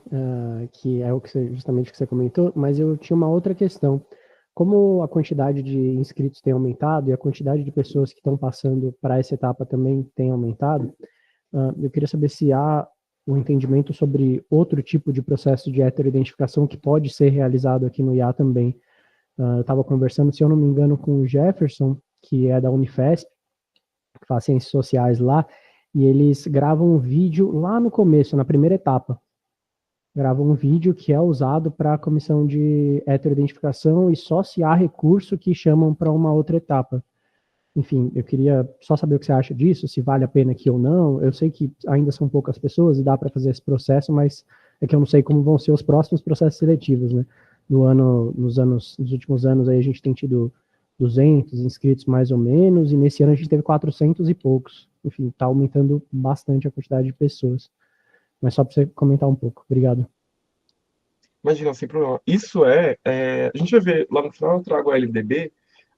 que é o que justamente o que você comentou, mas eu tinha uma outra questão. Como a quantidade de inscritos tem aumentado e a quantidade de pessoas que estão passando para essa etapa também tem aumentado, eu queria saber se há um entendimento sobre outro tipo de processo de heteroidentificação que pode ser realizado aqui no IA também. Eu estava conversando, se eu não me engano, com o Jefferson, que é da Unifesp, que faz ciências sociais lá, e eles gravam um vídeo lá no começo, na primeira etapa. Gravam um vídeo que é usado para a comissão de heteroidentificação e só se há recurso que chamam para uma outra etapa. Enfim, eu queria só saber o que você acha disso, se vale a pena aqui ou não. Eu sei que ainda são poucas pessoas e dá para fazer esse processo, mas é que eu não sei como vão ser os próximos processos seletivos, né? Nos últimos anos aí a gente tem tido 200 inscritos mais ou menos, e nesse ano a gente teve 400 e poucos. Enfim, está aumentando bastante a quantidade de pessoas. Mas só para você comentar um pouco. Obrigado. Imagina, sem problema. Isso a gente vai ver, lá no final eu trago a LDB.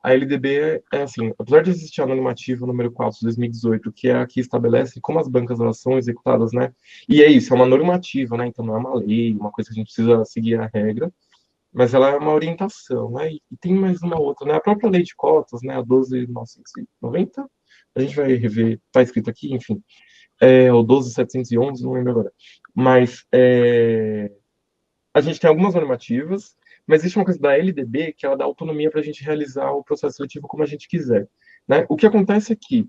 A LDB é assim, apesar de existir a normativa número 4 de 2018, que é a que estabelece como as bancas elas são executadas, né? E é isso, é uma normativa, né? Então não é uma lei, uma coisa que a gente precisa seguir a regra, mas ela é uma orientação, né? E tem mais uma outra, né? A própria lei de cotas, né? A 12.990, a gente vai rever, tá escrito aqui, enfim, ou 12.711, não lembro agora. Mas a gente tem algumas normativas, mas existe uma coisa da LDB que ela dá autonomia para a gente realizar o processo seletivo como a gente quiser, né? O que acontece é que,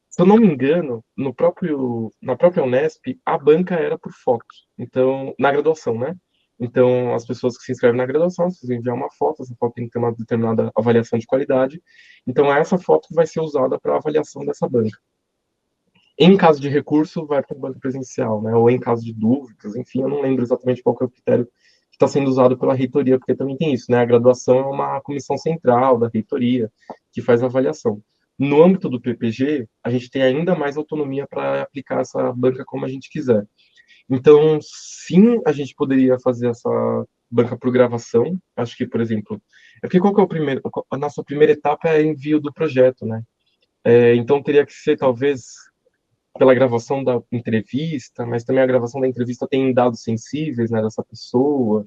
se eu não me engano, na própria Unesp, a banca era por foto. Então, na graduação, né? Então, as pessoas que se inscrevem na graduação, precisam enviar uma foto, essa foto tem que ter uma determinada avaliação de qualidade. Então, é essa foto que vai ser usada para a avaliação dessa banca. Em caso de recurso, vai para o banco presencial, né? Ou em caso de dúvidas, enfim, eu não lembro exatamente qual que é o critério que está sendo usado pela reitoria, porque também tem isso, né? A graduação é uma comissão central da reitoria que faz a avaliação. No âmbito do PPG, a gente tem ainda mais autonomia para aplicar essa banca como a gente quiser. Então, sim, a gente poderia fazer essa banca por gravação. Acho que, por exemplo, é porque qual que é o primeiro? A nossa primeira etapa é envio do projeto, né? Então teria que ser talvez pela gravação da entrevista, mas também a gravação da entrevista tem dados sensíveis, né, dessa pessoa.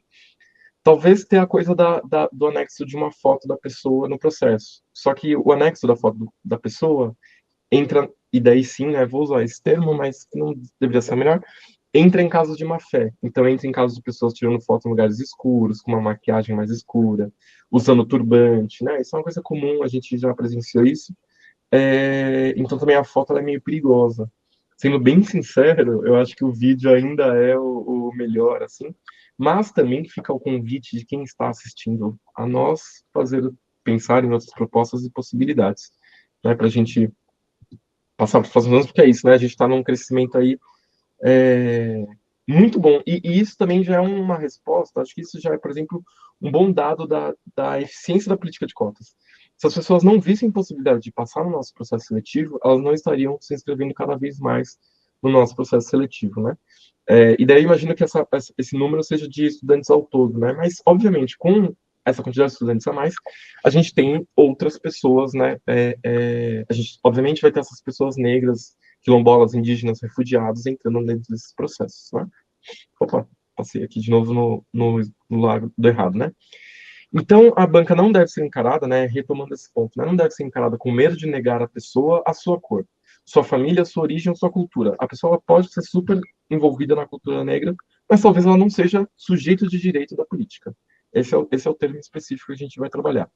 Talvez tenha a coisa do anexo de uma foto da pessoa no processo. Só que o anexo da foto da pessoa entra, e daí sim, né, vou usar esse termo, mas não deveria ser melhor, entra em casos de má fé. Então entra em casos de pessoas tirando foto em lugares escuros, com uma maquiagem mais escura, usando turbante, né? Isso é uma coisa comum, a gente já presenciou isso. Então também a foto ela é meio perigosa. Sendo bem sincero, eu acho que o vídeo ainda é o melhor, assim. Mas também fica o convite de quem está assistindo a nós pensar em outras propostas e possibilidades, né? Para a gente passar para os próximos anos, porque é isso, né? A gente está num crescimento aí é, muito bom. E isso também já é uma resposta, acho que isso já é, por exemplo, um bom dado da eficiência da política de cotas. Se as pessoas não vissem possibilidade de passar no nosso processo seletivo, elas não estariam se inscrevendo cada vez mais no nosso processo seletivo, né? E daí imagino que esse número seja de estudantes ao todo, né? Mas, obviamente, com essa quantidade de estudantes a mais, a gente tem outras pessoas, né? A gente, obviamente, vai ter essas pessoas negras, quilombolas, indígenas, refugiados entrando dentro desses processos, né? Opa, passei aqui de novo no lado do errado, né? Então, a banca não deve ser encarada, né, retomando esse ponto, né, não deve ser encarada com medo de negar à pessoa a sua cor, sua família, sua origem, sua cultura. A pessoa pode ser super envolvida na cultura negra, mas talvez ela não seja sujeito de direito da política. Esse é o termo específico que a gente vai trabalhar.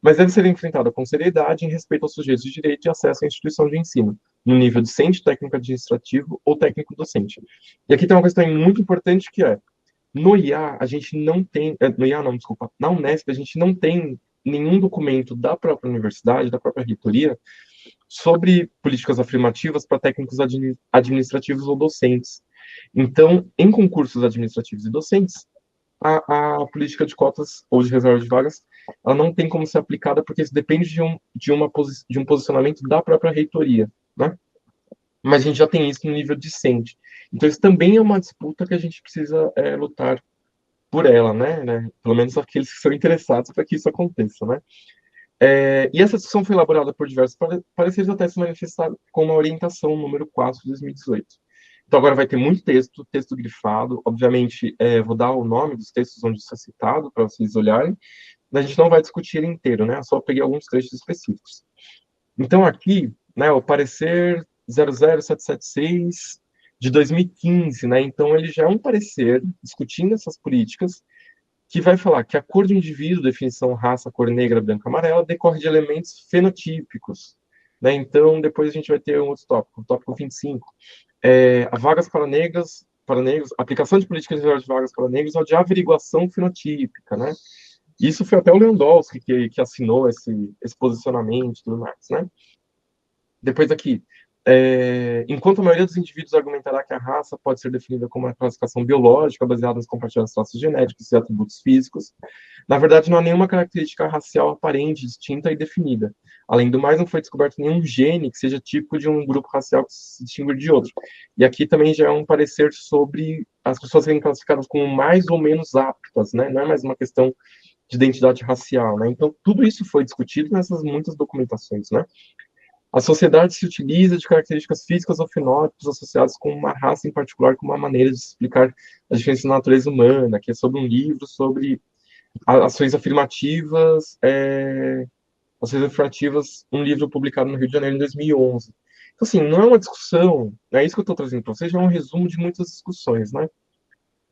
Mas deve ser enfrentada com seriedade em respeito aos sujeitos de direito de acesso à instituição de ensino, no nível docente, técnico administrativo ou técnico docente. E aqui tem uma questão muito importante que é, no IA, a gente não tem. No IA, não, desculpa. Na Unesp, a gente não tem nenhum documento da própria universidade, da própria reitoria, sobre políticas afirmativas para técnicos administrativos ou docentes. Então, em concursos administrativos e docentes, a política de cotas ou de reserva de vagas, ela não tem como ser aplicada porque isso depende de um posicionamento da própria reitoria, né? Mas a gente já tem isso no nível discente. Então, isso também é uma disputa que a gente precisa lutar por ela, né? Pelo menos aqueles que são interessados para que isso aconteça, né? E essa discussão foi elaborada por diversos pareceres até se manifestar com uma orientação número 4 de 2018. Então agora vai ter muito texto, texto grifado. Obviamente, vou dar o nome dos textos onde isso é citado para vocês olharem. A gente não vai discutir ele inteiro, né? Só peguei alguns trechos específicos. Então aqui, né, o parecer 00776 de 2015, né? Então ele já é um parecer discutindo essas políticas que vai falar que a cor do indivíduo, definição raça, cor negra, branca, amarela, decorre de elementos fenotípicos. Né? Então, depois a gente vai ter um outro tópico, o tópico 25. Vagas para negros, aplicação de políticas de vagas para negros ou de averiguação fenotípica. Né? Isso foi até o Lewandowski que assinou esse posicionamento e tudo mais. Né? Depois aqui, enquanto a maioria dos indivíduos argumentará que a raça pode ser definida como uma classificação biológica baseada nos compartilhados traços genéticos e atributos físicos, na verdade não há nenhuma característica racial aparente, distinta e definida. Além do mais, não foi descoberto nenhum gene que seja típico de um grupo racial que se distingue de outro. E aqui também já é um parecer sobre as pessoas serem classificadas como mais ou menos aptas, né? Não é mais uma questão de identidade racial, né? Então, tudo isso foi discutido nessas muitas documentações, né? A sociedade se utiliza de características físicas ou fenótipos associados com uma raça em particular como uma maneira de explicar a diferença da natureza humana, que é sobre um livro sobre ações afirmativas, um livro publicado no Rio de Janeiro em 2011. Então, assim, não é uma discussão, é isso que eu estou trazendo para vocês, já é um resumo de muitas discussões, né?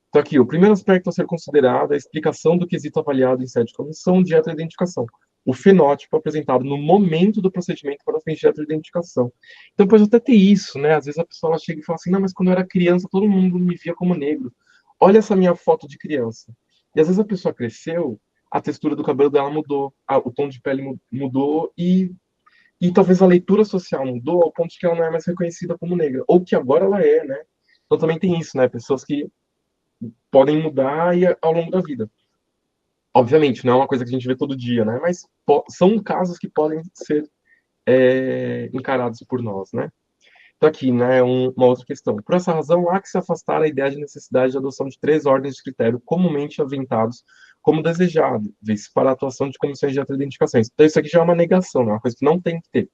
Então, aqui, o primeiro aspecto a ser considerado é a explicação do quesito avaliado em sede de comissão de heteroidentificação. O fenótipo apresentado no momento do procedimento para fins de heteroidentificação. Então, pode até ter isso, né? Às vezes a pessoa ela chega e fala assim, não, mas quando eu era criança, todo mundo me via como negro. Olha essa minha foto de criança. E às vezes a pessoa cresceu, a textura do cabelo dela mudou, o tom de pele mudou e talvez a leitura social mudou ao ponto de que ela não é mais reconhecida como negra. Ou que agora ela é, né? Então também tem isso, né? Pessoas que podem mudar ao longo da vida. Obviamente, não é uma coisa que a gente vê todo dia, né? Mas são casos que podem ser encarados por nós, né? Então aqui, né, uma outra questão. Por essa razão, há que se afastar a ideia de necessidade de adoção de três ordens de critério comumente aventados como desejáveis para a atuação de comissões de identificações. Então isso aqui já é uma negação, né? Uma coisa que não tem que ter.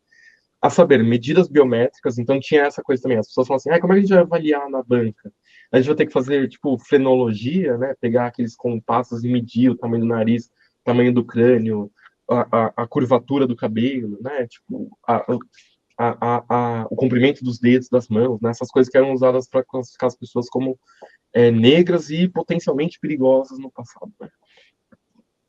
A saber, medidas biométricas, então tinha essa coisa também. As pessoas falam assim, como é que a gente vai avaliar na banca? A gente vai ter que fazer, tipo, frenologia, né? Pegar aqueles compassos e medir o tamanho do nariz, o tamanho do crânio, a curvatura do cabelo, né? Tipo, o comprimento dos dedos das mãos, né? Essas coisas que eram usadas para classificar as pessoas como negras e potencialmente perigosas no passado, né?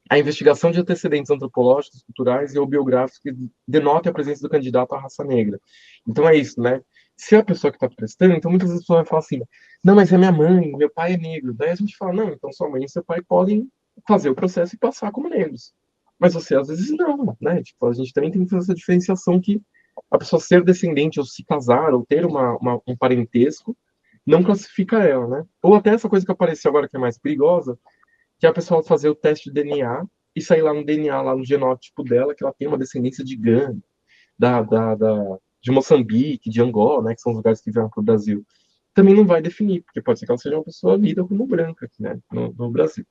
A investigação de antecedentes antropológicos, culturais e ou biográficos que denotem a presença do candidato à raça negra. Então é isso, né? Se a pessoa que está prestando, então muitas vezes a pessoa vai falar assim, não, mas é minha mãe, meu pai é negro. Daí a gente fala, não, então sua mãe e seu pai podem fazer o processo e passar como negros. Mas você, às vezes, não, né? Tipo, a gente também tem que fazer essa diferenciação que a pessoa ser descendente ou se casar ou ter um parentesco não classifica ela, né? Ou até essa coisa que apareceu agora que é mais perigosa, que é a pessoa fazer o teste de DNA e sair lá no DNA, lá no genótipo dela, que ela tem uma descendência de Gana, de Moçambique, de Angola, né, que são os lugares que vieram para o Brasil. Também não vai definir, porque pode ser que ela seja uma pessoa lida como branca aqui, né, no Brasil.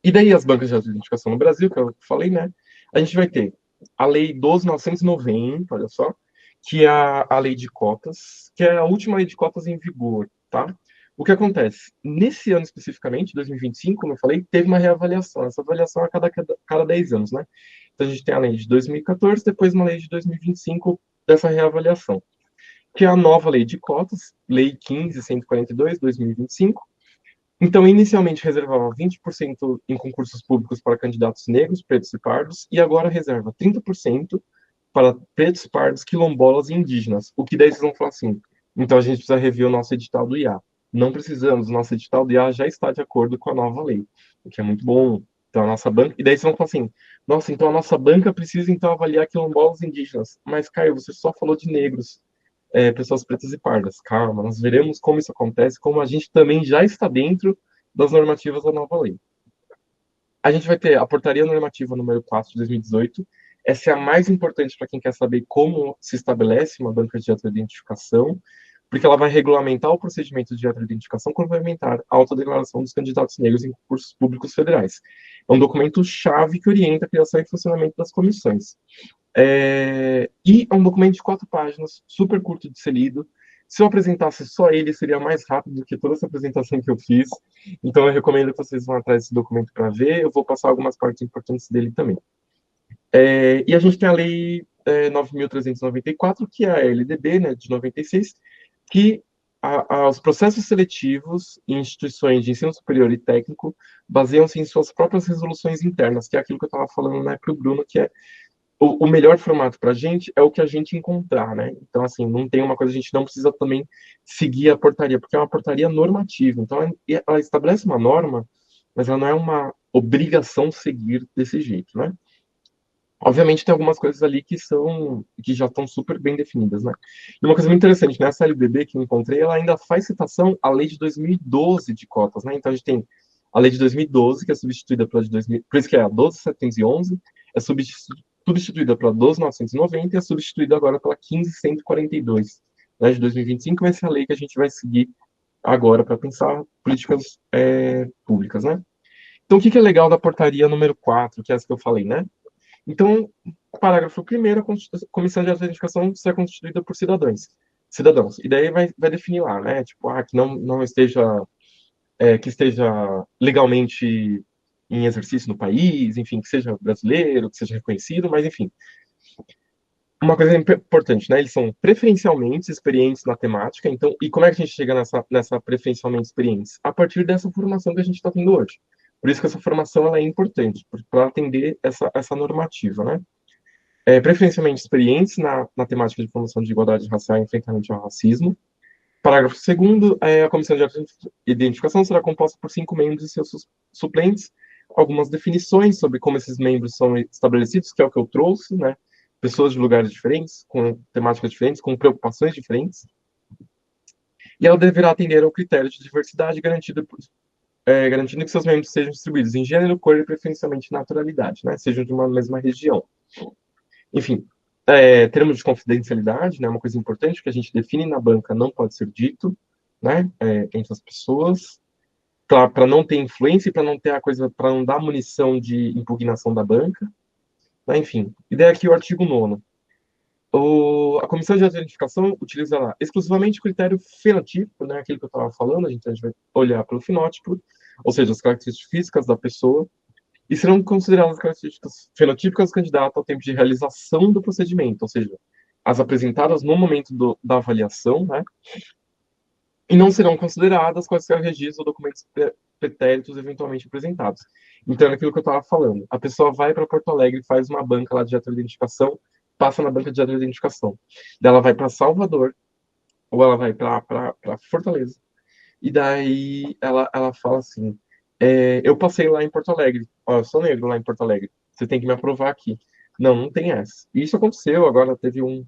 E daí as bancas de identificação no Brasil, que eu falei, né, a gente vai ter a Lei 12.990, olha só, que é a lei de cotas, que é a última lei de cotas em vigor, tá? O que acontece? Nesse ano especificamente, 2025, como eu falei, teve uma reavaliação. Essa avaliação é a cada 10 anos, né? Então a gente tem a lei de 2014, depois uma lei de 2025 dessa reavaliação, que é a nova lei de cotas, Lei 15.142, 2025. Então, inicialmente reservava 20% em concursos públicos para candidatos negros, pretos e pardos, e agora reserva 30% para pretos, pardos, quilombolas e indígenas. O que daí vocês vão falar assim, então a gente precisa rever o nosso edital do IA. Não precisamos, o nosso edital do IA já está de acordo com a nova lei, o que é muito bom. Então a nossa banca, e daí vocês vão falar assim, nossa, então a nossa banca precisa então avaliar quilombolas e indígenas. Mas, Caio, você só falou de negros, pessoas pretas e pardas. Calma, nós veremos como isso acontece, como a gente também já está dentro das normativas da nova lei. A gente vai ter a portaria normativa número 4 de 2018. Essa é a mais importante para quem quer saber como se estabelece uma banca de autoidentificação, porque ela vai regulamentar o procedimento de autoidentificação complementar à autodeclaração dos candidatos negros em concursos públicos federais. É um documento-chave que orienta a criação e funcionamento das comissões. E é um documento de 4 páginas, super curto de ser lido, Se eu apresentasse só ele, seria mais rápido do que toda essa apresentação que eu fiz. Então, eu recomendo que vocês vão atrás desse documento para ver. Eu vou passar algumas partes importantes dele também. E a gente tem a Lei 9.394, que é a LDB, né, de 96, que os processos seletivos em instituições de ensino superior e técnico baseiam-se em suas próprias resoluções internas, que é aquilo que eu estava falando, né, para o Bruno, que é o melhor formato para a gente é o que a gente encontrar, né? Então, assim, não tem uma coisa, a gente não precisa também seguir a portaria, porque é uma portaria normativa. Então, ela estabelece uma norma, mas ela não é uma obrigação seguir desse jeito, né? Obviamente tem algumas coisas ali que já estão super bem definidas, né? E uma coisa muito interessante, nessa LBB que eu encontrei, ela ainda faz citação à lei de 2012 de cotas, né? Então a gente tem a lei de 2012, que é substituída pela de 2000, por isso que é a 12.711, é substituída pela 12.990 e é substituída agora pela 15.142, né, de 2025, vai ser a lei que a gente vai seguir agora para pensar políticas públicas, né? Então o que é legal da portaria número 4, que é essa que eu falei, né? Então, parágrafo primeiro, a comissão de autenticação será constituída por cidadãos. E daí vai definir lá, né? Tipo, que não esteja, que esteja legalmente em exercício no país, enfim, que seja brasileiro, que seja reconhecido, mas enfim. Uma coisa importante, né? Eles são preferencialmente experientes na temática, então, e como é que a gente chega nessa preferencialmente experiência? A partir dessa formação que a gente está tendo hoje. Por isso que essa formação ela é importante, para atender essa normativa, né? Preferencialmente experientes na temática de promoção de igualdade racial e enfrentamento ao racismo. Parágrafo segundo, a comissão de identificação será composta por 5 membros e seus suplentes, algumas definições sobre como esses membros são estabelecidos, que é o que eu trouxe, né? Pessoas de lugares diferentes, com temáticas diferentes, com preocupações diferentes. E ela deverá atender ao critério de diversidade garantindo que seus membros sejam distribuídos em gênero, cor e preferencialmente naturalidade, né? Sejam de uma mesma região. Enfim, termos de confidencialidade, né, uma coisa importante que a gente define na banca não pode ser dito, né, entre as pessoas, para não ter influência e para não ter a coisa, para não dar munição de impugnação da banca, né, enfim. E daí aqui o artigo 9º. A comissão de identificação utilizará exclusivamente o critério fenotípico, né, aquilo que eu estava falando, a gente vai olhar pelo fenótipo, ou seja, as características físicas da pessoa, e serão consideradas características fenotípicas do candidato ao tempo de realização do procedimento, ou seja, as apresentadas no momento da avaliação, né? E não serão consideradas quaisquer registros ou documentos pretéritos eventualmente apresentados. Então, é aquilo que eu estava falando. A pessoa vai para Porto Alegre, faz uma banca lá de heteroidentificação, passa na banca de heteroidentificação. Daí ela vai para Salvador, ou ela vai para Fortaleza, e daí ela fala assim: eu passei lá em Porto Alegre, ó, eu sou negro lá em Porto Alegre, você tem que me aprovar aqui. Não tem essa. E isso aconteceu, agora teve um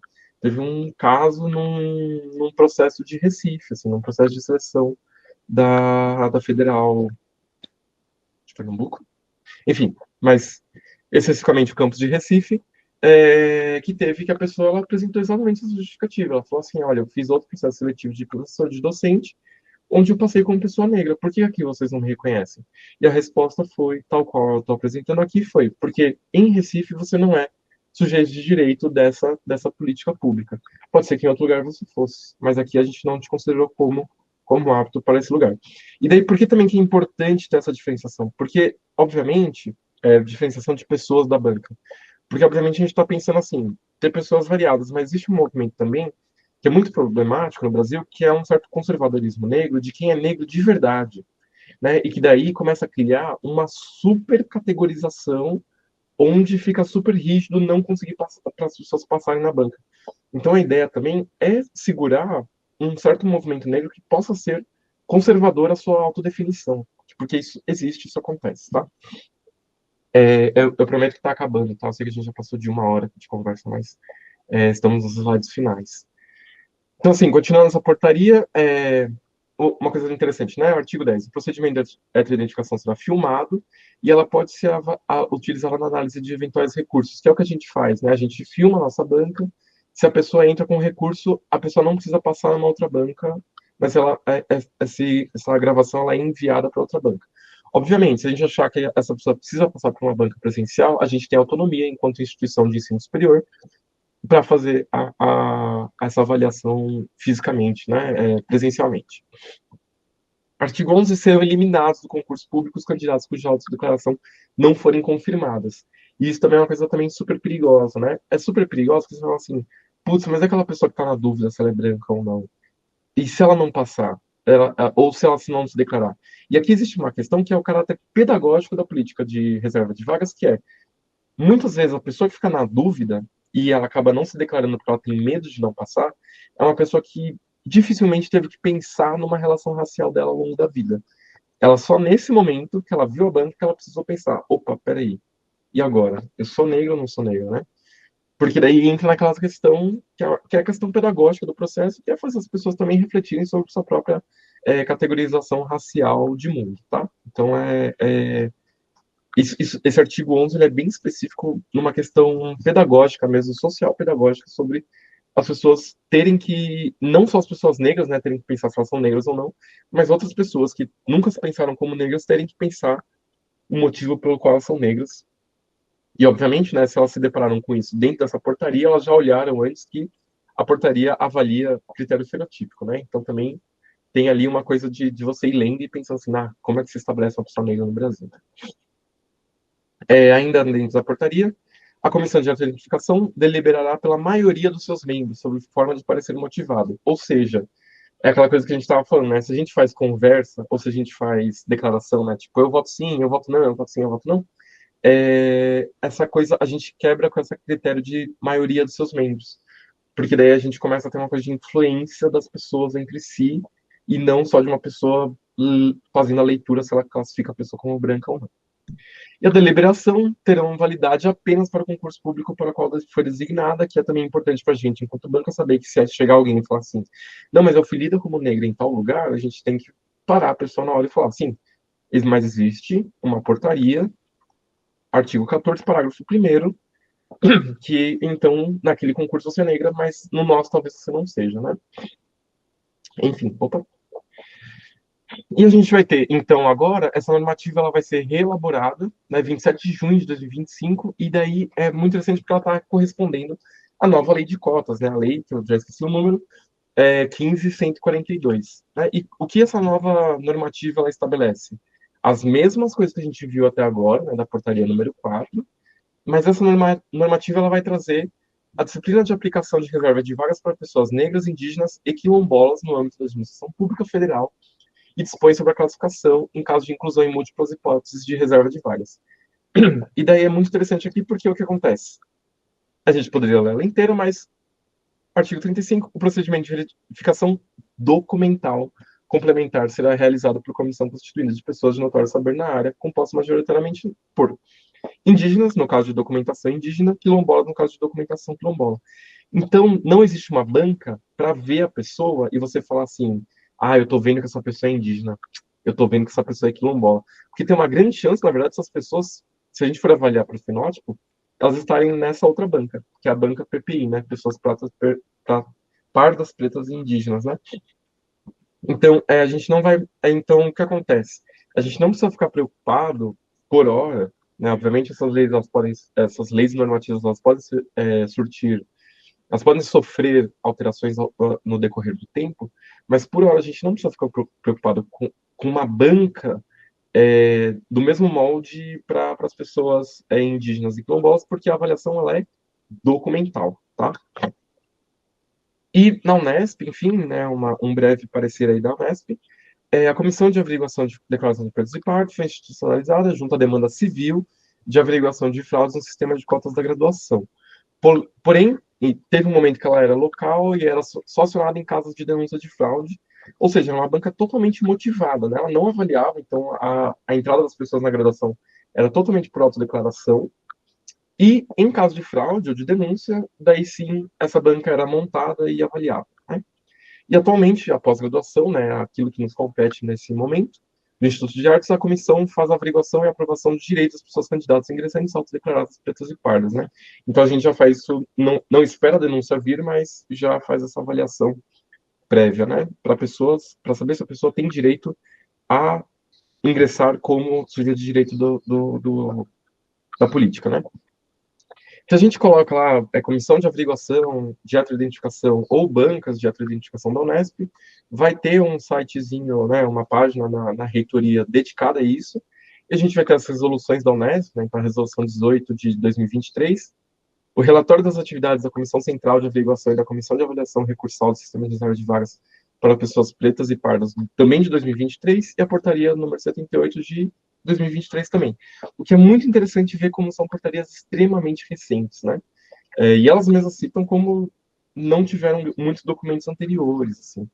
caso num processo de Recife, assim, num processo de seleção da Federal de Pernambuco. Enfim, mas especificamente o campus de Recife, que teve que a pessoa ela apresentou exatamente essa justificativa. Ela falou assim: olha, eu fiz outro processo seletivo de professor de docente, onde eu passei como pessoa negra. Por que aqui vocês não me reconhecem? E a resposta foi, tal qual eu estou apresentando aqui, foi porque em Recife você não é sujeito de direito dessa política pública. Pode ser que em outro lugar você fosse, mas aqui a gente não te considerou como apto para esse lugar. E daí, por que também que é importante ter essa diferenciação? Porque, obviamente, diferenciação de pessoas da banca. Porque, obviamente, a gente está pensando assim, ter pessoas variadas, mas existe um movimento também que é muito problemático no Brasil, que é um certo conservadorismo negro de quem é negro de verdade, né? E que daí começa a criar uma super categorização onde fica super rígido não conseguir para as pessoas passarem na banca. Então a ideia também é segurar um certo movimento negro que possa ser conservador a sua autodefinição, porque isso existe, isso acontece, tá? Eu prometo que está acabando, tá? Eu sei que a gente já passou de 1 hora de conversa, mas estamos nos slides finais. Então, assim, continuando essa portaria, uma coisa interessante, né? O artigo 10. O procedimento de heteroidentificação será filmado e ela pode ser utilizada na análise de eventuais recursos, que é o que a gente faz, né? A gente filma a nossa banca. Se a pessoa entra com recurso, a pessoa não precisa passar numa outra banca, mas essa gravação ela é enviada para outra banca. Obviamente, se a gente achar que essa pessoa precisa passar por uma banca presencial, a gente tem autonomia, enquanto instituição de ensino superior, para fazer essa avaliação fisicamente, né, presencialmente. Artigo 11, serão eliminados do concurso público os candidatos cuja autodeclaração não forem confirmadas. E isso também é uma coisa também super perigosa, né? É super perigoso porque você fala assim, putz, mas é aquela pessoa que está na dúvida se ela é branca ou não. E se ela não passar? Ou se ela não se declarar? E aqui existe uma questão que é o caráter pedagógico da política de reserva de vagas, que é, muitas vezes a pessoa que fica na dúvida e ela acaba não se declarando porque ela tem medo de não passar, é uma pessoa que dificilmente teve que pensar numa relação racial dela ao longo da vida. Ela só nesse momento que ela viu a banca que ela precisou pensar, opa, peraí, e agora? Eu sou negro ou não sou negro, né? Porque daí entra naquela questão que é a questão pedagógica do processo, que é fazer as pessoas também refletirem sobre sua própria categorização racial de mundo, tá? Então, esse artigo 11 ele é bem específico numa questão pedagógica mesmo, social pedagógica, sobre as pessoas terem que, não só as pessoas negras, né, terem que pensar se elas são negras ou não, mas outras pessoas que nunca se pensaram como negras terem que pensar o motivo pelo qual elas são negras. E, obviamente, né, se elas se depararam com isso dentro dessa portaria, elas já olharam antes que a portaria avalia o critério fenotípico, né? Então, também tem ali uma coisa de você ir lendo e pensando assim, como é que se estabelece uma pessoa negra no Brasil? Ainda dentro da portaria, a Comissão de Identificação deliberará pela maioria dos seus membros sobre forma de parecer motivado. Ou seja, é aquela coisa que a gente estava falando, né? Se a gente faz conversa, ou se a gente faz declaração, né? Tipo, eu voto sim, eu voto não, eu voto sim, eu voto não. Essa coisa a gente quebra com esse critério de maioria dos seus membros. Porque daí a gente começa a ter uma coisa de influência das pessoas entre si e não só de uma pessoa fazendo a leitura se ela classifica a pessoa como branca ou não. E a deliberação terão validade apenas para o concurso público para o qual foi designada, que é também importante para a gente, enquanto banca, saber que se chegar alguém e falar assim, não, mas eu fui lida como negra em tal lugar, a gente tem que parar a pessoa na hora e falar assim, mas existe uma portaria, artigo 14, parágrafo 1º, que então naquele concurso você é negra, mas no nosso talvez você não seja, né? Enfim, opa. E a gente vai ter, então, agora, essa normativa ela vai ser reelaborada, né, 27 de junho de 2025, e daí é muito interessante porque ela está correspondendo à nova lei de cotas, né, a lei, que eu já esqueci o número, 15.142. Né? E o que essa nova normativa ela estabelece? As mesmas coisas que a gente viu até agora, né, da portaria número 4, mas essa normativa ela vai trazer a disciplina de aplicação de reserva de vagas para pessoas negras, indígenas e quilombolas no âmbito da administração pública federal e dispõe sobre a classificação em caso de inclusão em múltiplas hipóteses de reserva de vagas. E daí é muito interessante aqui porque o que acontece? A gente poderia ler ela inteira, mas artigo 35, o procedimento de verificação documental complementar será realizado por comissão constituída de pessoas de notório saber na área, composta majoritariamente por indígenas, no caso de documentação indígena, quilombolas, no caso de documentação quilombola. Então, não existe uma banca para ver a pessoa e você falar assim, eu estou vendo que essa pessoa é indígena, eu estou vendo que essa pessoa é quilombola. Porque tem uma grande chance, na verdade, essas pessoas, se a gente for avaliar para o fenótipo, elas estarem nessa outra banca, que é a banca PPI, né? Pessoas pardas, pretas e indígenas, né? Então, a gente não vai. Então, o que acontece? A gente não precisa ficar preocupado por hora, né? Obviamente, essas leis normativas, elas podem surtir, elas podem sofrer alterações no decorrer do tempo, mas por hora a gente não precisa ficar preocupado com uma banca do mesmo molde para as pessoas indígenas e quilombolas, porque a avaliação ela é documental, tá? E na Unesp, enfim, né, um breve parecer aí da Unesp, a Comissão de Averiguação de Declaração de Pretos e Partos foi institucionalizada junto à demanda civil de averiguação de fraudes no sistema de cotas da graduação. Porém, teve um momento que ela era local e era só acionada em casos de denúncia de fraude, ou seja, era uma banca totalmente motivada, né? Ela não avaliava, então a entrada das pessoas na graduação era totalmente por autodeclaração, e em caso de fraude ou de denúncia, daí sim essa banca era montada e avaliada, né? E atualmente, a pós-graduação, né, aquilo que nos compete nesse momento, no Instituto de Artes, a comissão faz a averiguação e aprovação dos direitos das pessoas candidatas a ingressar em saltos declaradas pretas e pardas, né? Então a gente já faz isso, não espera a denúncia vir, mas já faz essa avaliação prévia, né, para pessoas, para saber se a pessoa tem direito a ingressar como sujeito de direito da política, né? Se a gente coloca lá comissão de averiguação de heteroidentificação ou bancas de heteroidentificação da Unesp, vai ter um sitezinho, né, uma página na reitoria dedicada a isso, e a gente vai ter as resoluções da Unesp, né, então a resolução 18 de 2023, o relatório das atividades da Comissão Central de Averiguação e da Comissão de Avaliação Recursal do Sistema de Reserva de Vagas para pessoas pretas e pardas, também de 2023, e a portaria número 78 de 2023 também. O que é muito interessante ver como são portarias extremamente recentes, né? E elas mesmas citam como não tiveram muitos documentos anteriores, assim.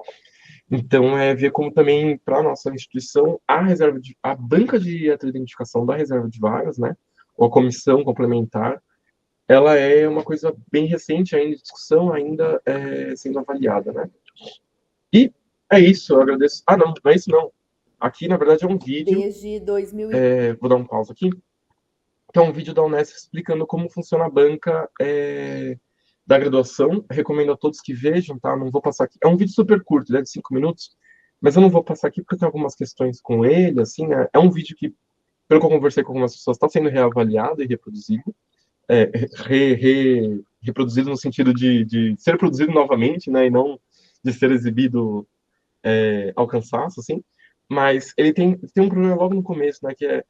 Então, ver como também, para a nossa instituição, a banca de identificação da reserva de vagas, né? Ou a comissão complementar, ela é uma coisa bem recente ainda, em discussão, ainda sendo avaliada, né? E é isso, eu agradeço. Ah, não, não é isso não. Aqui, na verdade, é um vídeo. Desde 2000 vou dar um pausa aqui. Que é um vídeo da Unesp explicando como funciona a banca da graduação. Recomendo a todos que vejam, tá? Não vou passar aqui. É um vídeo super curto, de 5 minutos, mas eu não vou passar aqui porque tem algumas questões com ele, assim. É um vídeo que, pelo que eu conversei com algumas pessoas, está sendo reavaliado e reproduzido. Reproduzido no sentido de ser produzido novamente, né? E não de ser exibido ao cansaço, assim. Mas ele tem um problema logo no começo, né? Que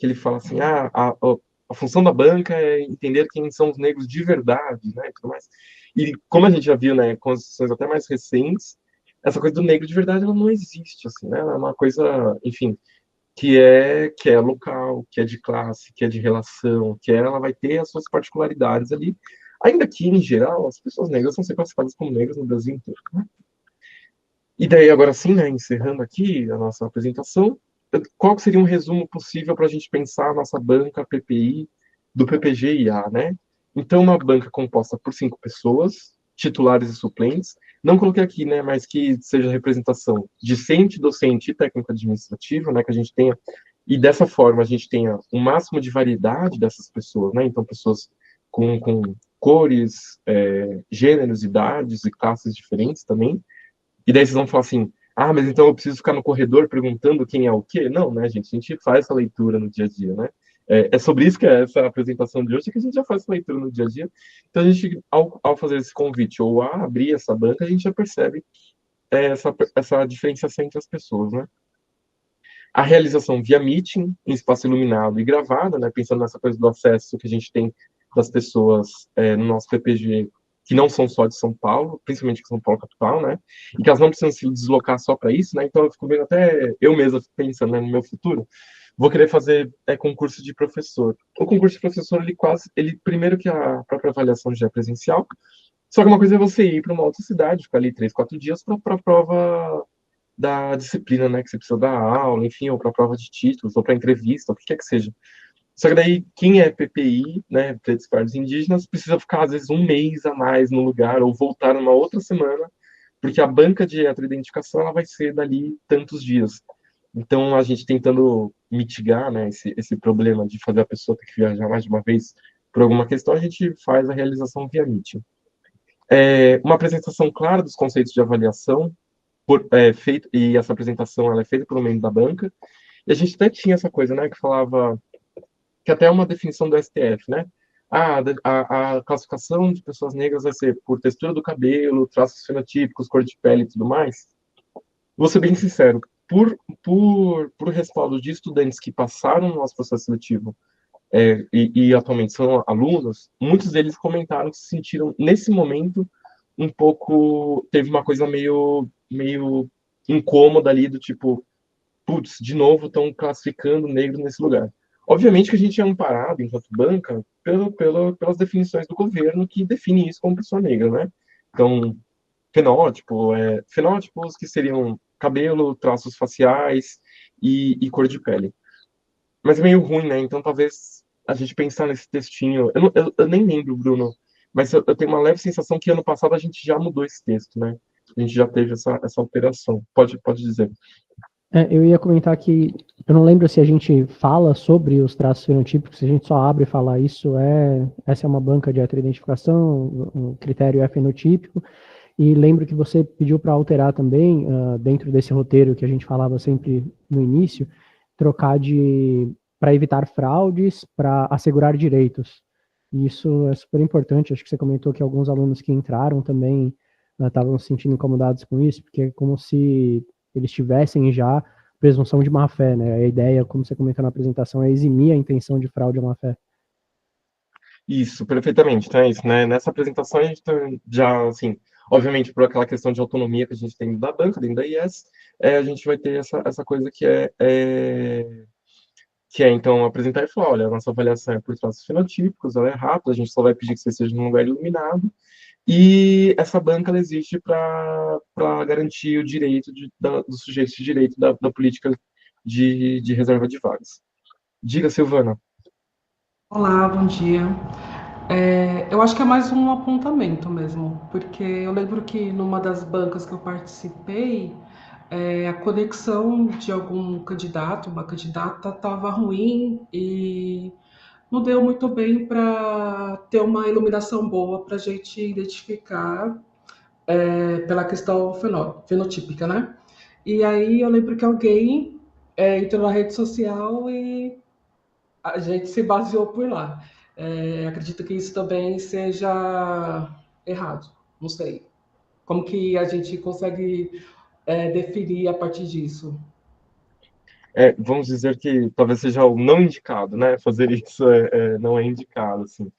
ele fala assim, a função da banca é entender quem são os negros de verdade, né, e tudo mais. E como a gente já viu, né, com as discussões até mais recentes, essa coisa do negro de verdade, ela não existe, assim, né, ela é uma coisa, enfim, que é local, que é de classe, que é de relação, ela vai ter as suas particularidades ali, ainda que, em geral, as pessoas negras são sempre classificadas como negras no Brasil inteiro, né? E daí, agora sim, né, encerrando aqui a nossa apresentação, qual seria um resumo possível para a gente pensar a nossa banca PPI do PPG-IA, né? Então, uma banca composta por 5 pessoas, titulares e suplentes, não coloquei aqui, né, mas que seja representação discente, docente e técnico administrativo, né, que a gente tenha, e dessa forma a gente tenha o máximo de variedade dessas pessoas, né, então pessoas com cores, gêneros, idades e classes diferentes também, e daí vocês vão falar assim, mas então eu preciso ficar no corredor perguntando quem é o quê? Não, né, gente? A gente faz essa leitura no dia a dia, né? É sobre isso que é essa apresentação de hoje, que a gente já faz essa leitura no dia a dia. Então, a gente, ao fazer esse convite ou a abrir essa banca, a gente já percebe essa diferenciação entre as pessoas, né? A realização via meeting, em espaço iluminado e gravado, né? Pensando nessa coisa do acesso que a gente tem das pessoas no nosso PPG, que não são só de São Paulo, principalmente de São Paulo capital, né? E que elas não precisam se deslocar só para isso, né? Então eu fico vendo até eu mesma pensando, né, no meu futuro, vou querer fazer concurso de professor. O concurso de professor, ele primeiro que a própria avaliação já é presencial, só que uma coisa é você ir para uma outra cidade, ficar ali 3, 4 dias para a prova da disciplina, né, que você precisa dar aula, enfim, ou para a prova de títulos, ou para entrevista, o que quer que seja. Só que daí, quem é PPI, né, pretos, pardos indígenas, precisa ficar, às vezes, um mês a mais no lugar, ou voltar numa outra semana, porque a banca de heteroidentificação, ela vai ser dali tantos dias. Então, a gente tentando mitigar, né, esse problema de fazer a pessoa ter que viajar mais de uma vez por alguma questão, a gente faz a realização via Meeting. Uma apresentação clara dos conceitos de avaliação, feito, e essa apresentação ela é feita pelo membro da banca, e a gente até tinha essa coisa, né, que falava que até é uma definição do STF, né? A classificação de pessoas negras vai ser por textura do cabelo, traços fenotípicos, cor de pele e tudo mais. Vou ser bem sincero, por respaldo de estudantes que passaram no nosso processo seletivo e atualmente são alunos, muitos deles comentaram que se sentiram, nesse momento, um pouco... Teve uma coisa meio incômoda ali, do tipo, putz, de novo estão classificando negros nesse lugar. Obviamente que a gente é amparado, enquanto banca, pelas definições do governo que define isso como pessoa negra, né? Então, fenótipos que seriam cabelo, traços faciais e cor de pele. Mas é meio ruim, né? Então, talvez a gente pensar nesse textinho... Eu nem lembro, Bruno, mas eu tenho uma leve sensação que ano passado a gente já mudou esse texto, né? A gente já teve essa alteração. Pode dizer. Eu ia comentar que eu não lembro se a gente fala sobre os traços fenotípicos, se a gente só abre e fala isso, essa é uma banca de heteroidentificação, o critério é fenotípico, e lembro que você pediu para alterar também, dentro desse roteiro que a gente falava sempre no início, trocar para evitar fraudes, para assegurar direitos. E isso é super importante. Acho que você comentou que alguns alunos que entraram também estavam se sentindo incomodados com isso, porque é como se eles tivessem já presunção de má-fé, né? A ideia, como você comentou na apresentação, é eximir a intenção de fraude à má-fé. Isso, perfeitamente. Então é isso, né? Nessa apresentação a gente tá já, assim, obviamente por aquela questão de autonomia que a gente tem da banca, dentro da IES, a gente vai ter essa coisa que é, então, apresentar e falar, olha, a nossa avaliação é por traços fenotípicos, ela é rápida, a gente só vai pedir que você esteja num lugar iluminado, e essa banca ela existe para garantir o direito dos sujeitos de direito da política de reserva de vagas. Diga, Silvana. Olá, bom dia. Eu acho que é mais um apontamento mesmo, porque eu lembro que numa das bancas que eu participei, a conexão de algum candidato, uma candidata, estava ruim e não deu muito bem para ter uma iluminação boa para a gente identificar pela questão fenotípica, né? E aí eu lembro que alguém entrou na rede social e a gente se baseou por lá. Acredito que isso também seja errado. Não sei. Como que a gente consegue definir a partir disso? Vamos dizer que talvez seja o não indicado, né? Fazer isso não é indicado, assim.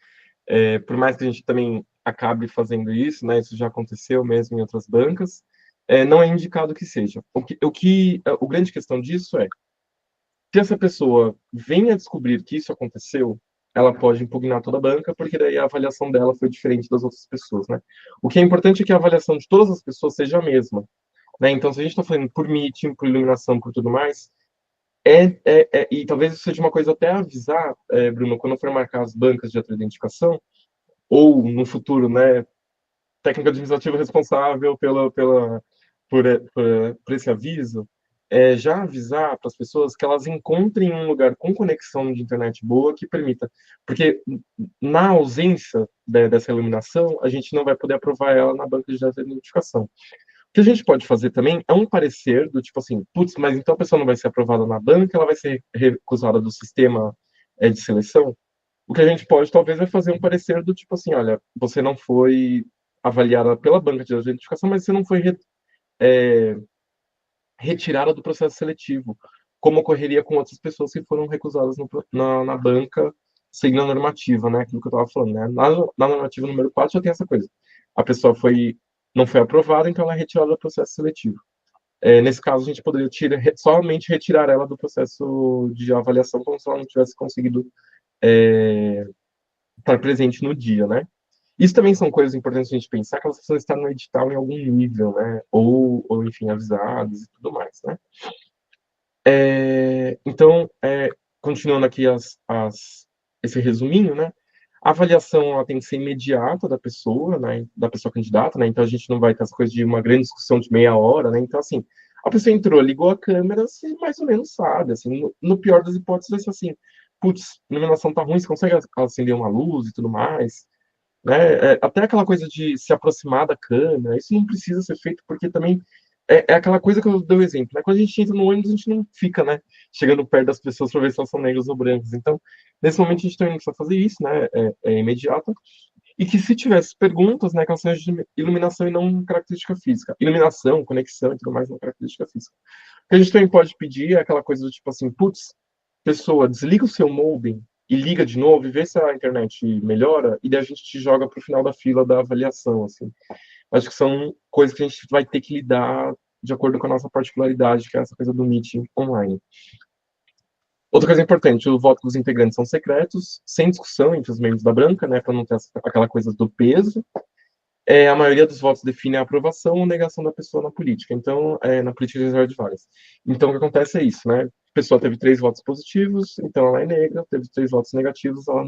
Por mais que a gente também acabe fazendo isso, né? Isso já aconteceu mesmo em outras bancas, não é indicado que seja. O grande questão disso é, se essa pessoa vem a descobrir que isso aconteceu, ela pode impugnar toda a banca, porque daí a avaliação dela foi diferente das outras pessoas, né? O que é importante é que a avaliação de todas as pessoas seja a mesma, né? Então, se a gente está falando por meeting, por iluminação, por tudo mais, e talvez isso seja uma coisa até a avisar, Bruno, quando for marcar as bancas de autoidentificação, ou no futuro, né, técnico administrativo responsável por esse aviso, já avisar para as pessoas que elas encontrem um lugar com conexão de internet boa que permita, porque na ausência dessa iluminação, a gente não vai poder aprovar ela na banca de identificação. O que a gente pode fazer também é um parecer do tipo assim, putz, mas então a pessoa não vai ser aprovada na banca, ela vai ser recusada do sistema de seleção. O que a gente pode, talvez, é fazer um parecer do tipo assim, olha, você não foi avaliada pela banca de identificação, mas você não foi é, retirada do processo seletivo, como ocorreria com outras pessoas que foram recusadas na banca, seguindo a normativa, né? Aquilo que eu estava falando, né? Na normativa número 4 já tem essa coisa. A pessoa não foi aprovada, então ela é retirada do processo seletivo. Nesse caso, a gente poderia somente retirar ela do processo de avaliação, como se ela não tivesse conseguido estar presente no dia, né? Isso também são coisas importantes a gente pensar, que elas precisam estar no edital em algum nível, né? Ou enfim, avisadas e tudo mais, né? Então, continuando aqui esse resuminho, né? A avaliação ela tem que ser imediata da pessoa, né? Da pessoa candidata, né? Então a gente não vai ter as coisas de uma grande discussão de meia hora, né? Então, assim, a pessoa entrou, ligou a câmera, você mais ou menos sabe, assim, no pior das hipóteses vai ser assim, putz, a iluminação tá ruim, você consegue acender uma luz e tudo mais, né? Até aquela coisa de se aproximar da câmera, isso não precisa ser feito porque também é aquela coisa que eu dei o exemplo, né? Quando a gente entra no ônibus, a gente não fica, né, chegando perto das pessoas para ver se elas são negras ou brancas. Então, nesse momento, a gente também não precisa fazer isso, né? É imediato. E que se tivesse perguntas, né, que elas sejam de iluminação e não característica física. Iluminação, conexão e tudo mais, não característica física. O que a gente também pode pedir é aquela coisa do tipo assim, putz, pessoa, desliga o seu modem e liga de novo e vê se a internet melhora, e daí a gente te joga para o final da fila da avaliação, assim. Acho que são coisas que a gente vai ter que lidar de acordo com a nossa particularidade, que é essa coisa do meeting online. Outra coisa importante, o voto dos integrantes são secretos, sem discussão entre os membros da branca, né, para não ter aquela coisa do peso. A maioria dos votos define a aprovação ou negação da pessoa na política. Então, na política de reserva de vagas. Então, o que acontece é isso, né? A pessoa teve 3 votos positivos, então ela é negra. Teve 3 votos negativos, ela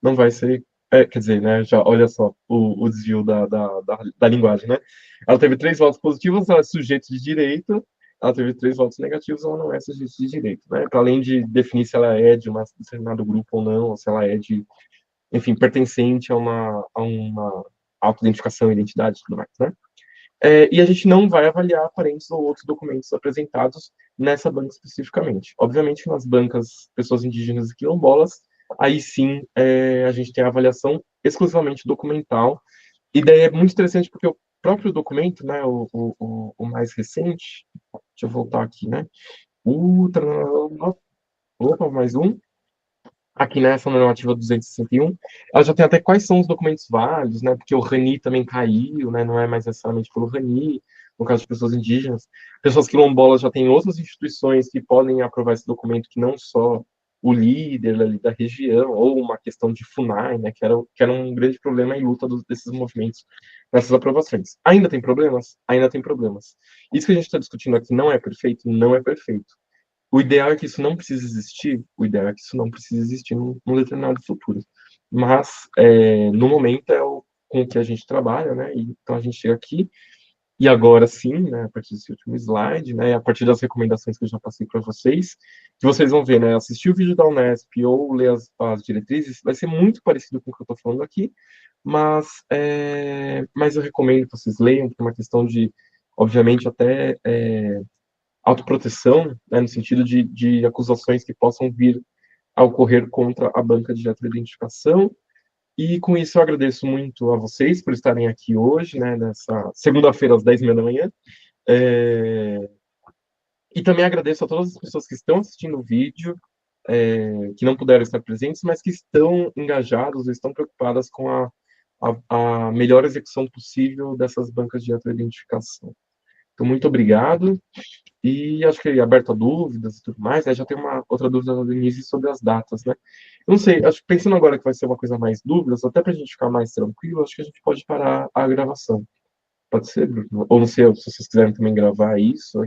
não vai ser. Quer dizer, né? Já olha só o desvio da linguagem, né? Ela teve 3 votos positivos, ela é sujeito de direito. Ela teve 3 votos negativos, ela não é sujeito de direito, né? Para além de definir se ela é de um determinado grupo ou não, ou se ela é enfim, pertencente a uma autoidentificação, identidade e tudo mais, né? E a gente não vai avaliar aparentes ou outros documentos apresentados nessa banca especificamente. Obviamente, nas bancas pessoas indígenas e quilombolas, aí sim a gente tem a avaliação exclusivamente documental, e daí é muito interessante porque o próprio documento, né, o mais recente, deixa eu voltar aqui, né, opa, mais um, aqui nessa normativa 261, ela já tem até quais são os documentos válidos, né? Porque o RANI também caiu, né? Não é mais necessariamente pelo RANI, no caso de pessoas indígenas. Pessoas quilombolas já têm outras instituições que podem aprovar esse documento, que não só o líder ali da região, ou uma questão de FUNAI, né? Que era um grande problema em luta desses movimentos nessas aprovações. Ainda tem problemas? Ainda tem problemas. Isso que a gente está discutindo aqui não é perfeito? Não é perfeito. O ideal é que isso não precise existir, o ideal é que isso não precise existir num determinado futuro. Mas, no momento, com o que a gente trabalha, né? Então, a gente chega aqui, e agora sim, né, a partir desse último slide, né, a partir das recomendações que eu já passei para vocês, que vocês vão ver, né, assistir o vídeo da Unesp ou ler as diretrizes, vai ser muito parecido com o que eu estou falando aqui, mas eu recomendo que vocês leiam, porque é uma questão de, obviamente, até autoproteção, né, no sentido de acusações que possam vir a ocorrer contra a banca de identificação. E com isso eu agradeço muito a vocês por estarem aqui hoje, né, nessa segunda-feira às 10h30 da manhã. E também agradeço a todas as pessoas que estão assistindo o vídeo, que não puderam estar presentes, mas que estão engajados, estão preocupadas com a melhor execução possível dessas bancas de identificação. Então, muito obrigado. E acho que aberto a dúvidas e tudo mais, né? Já tem uma outra dúvida da Denise sobre as datas, né? Eu não sei, acho que pensando agora que vai ser uma coisa mais dúvidas, até para a gente ficar mais tranquilo, acho que a gente pode parar a gravação. Pode ser, Bruno? Ou não sei, se vocês quiserem também gravar isso.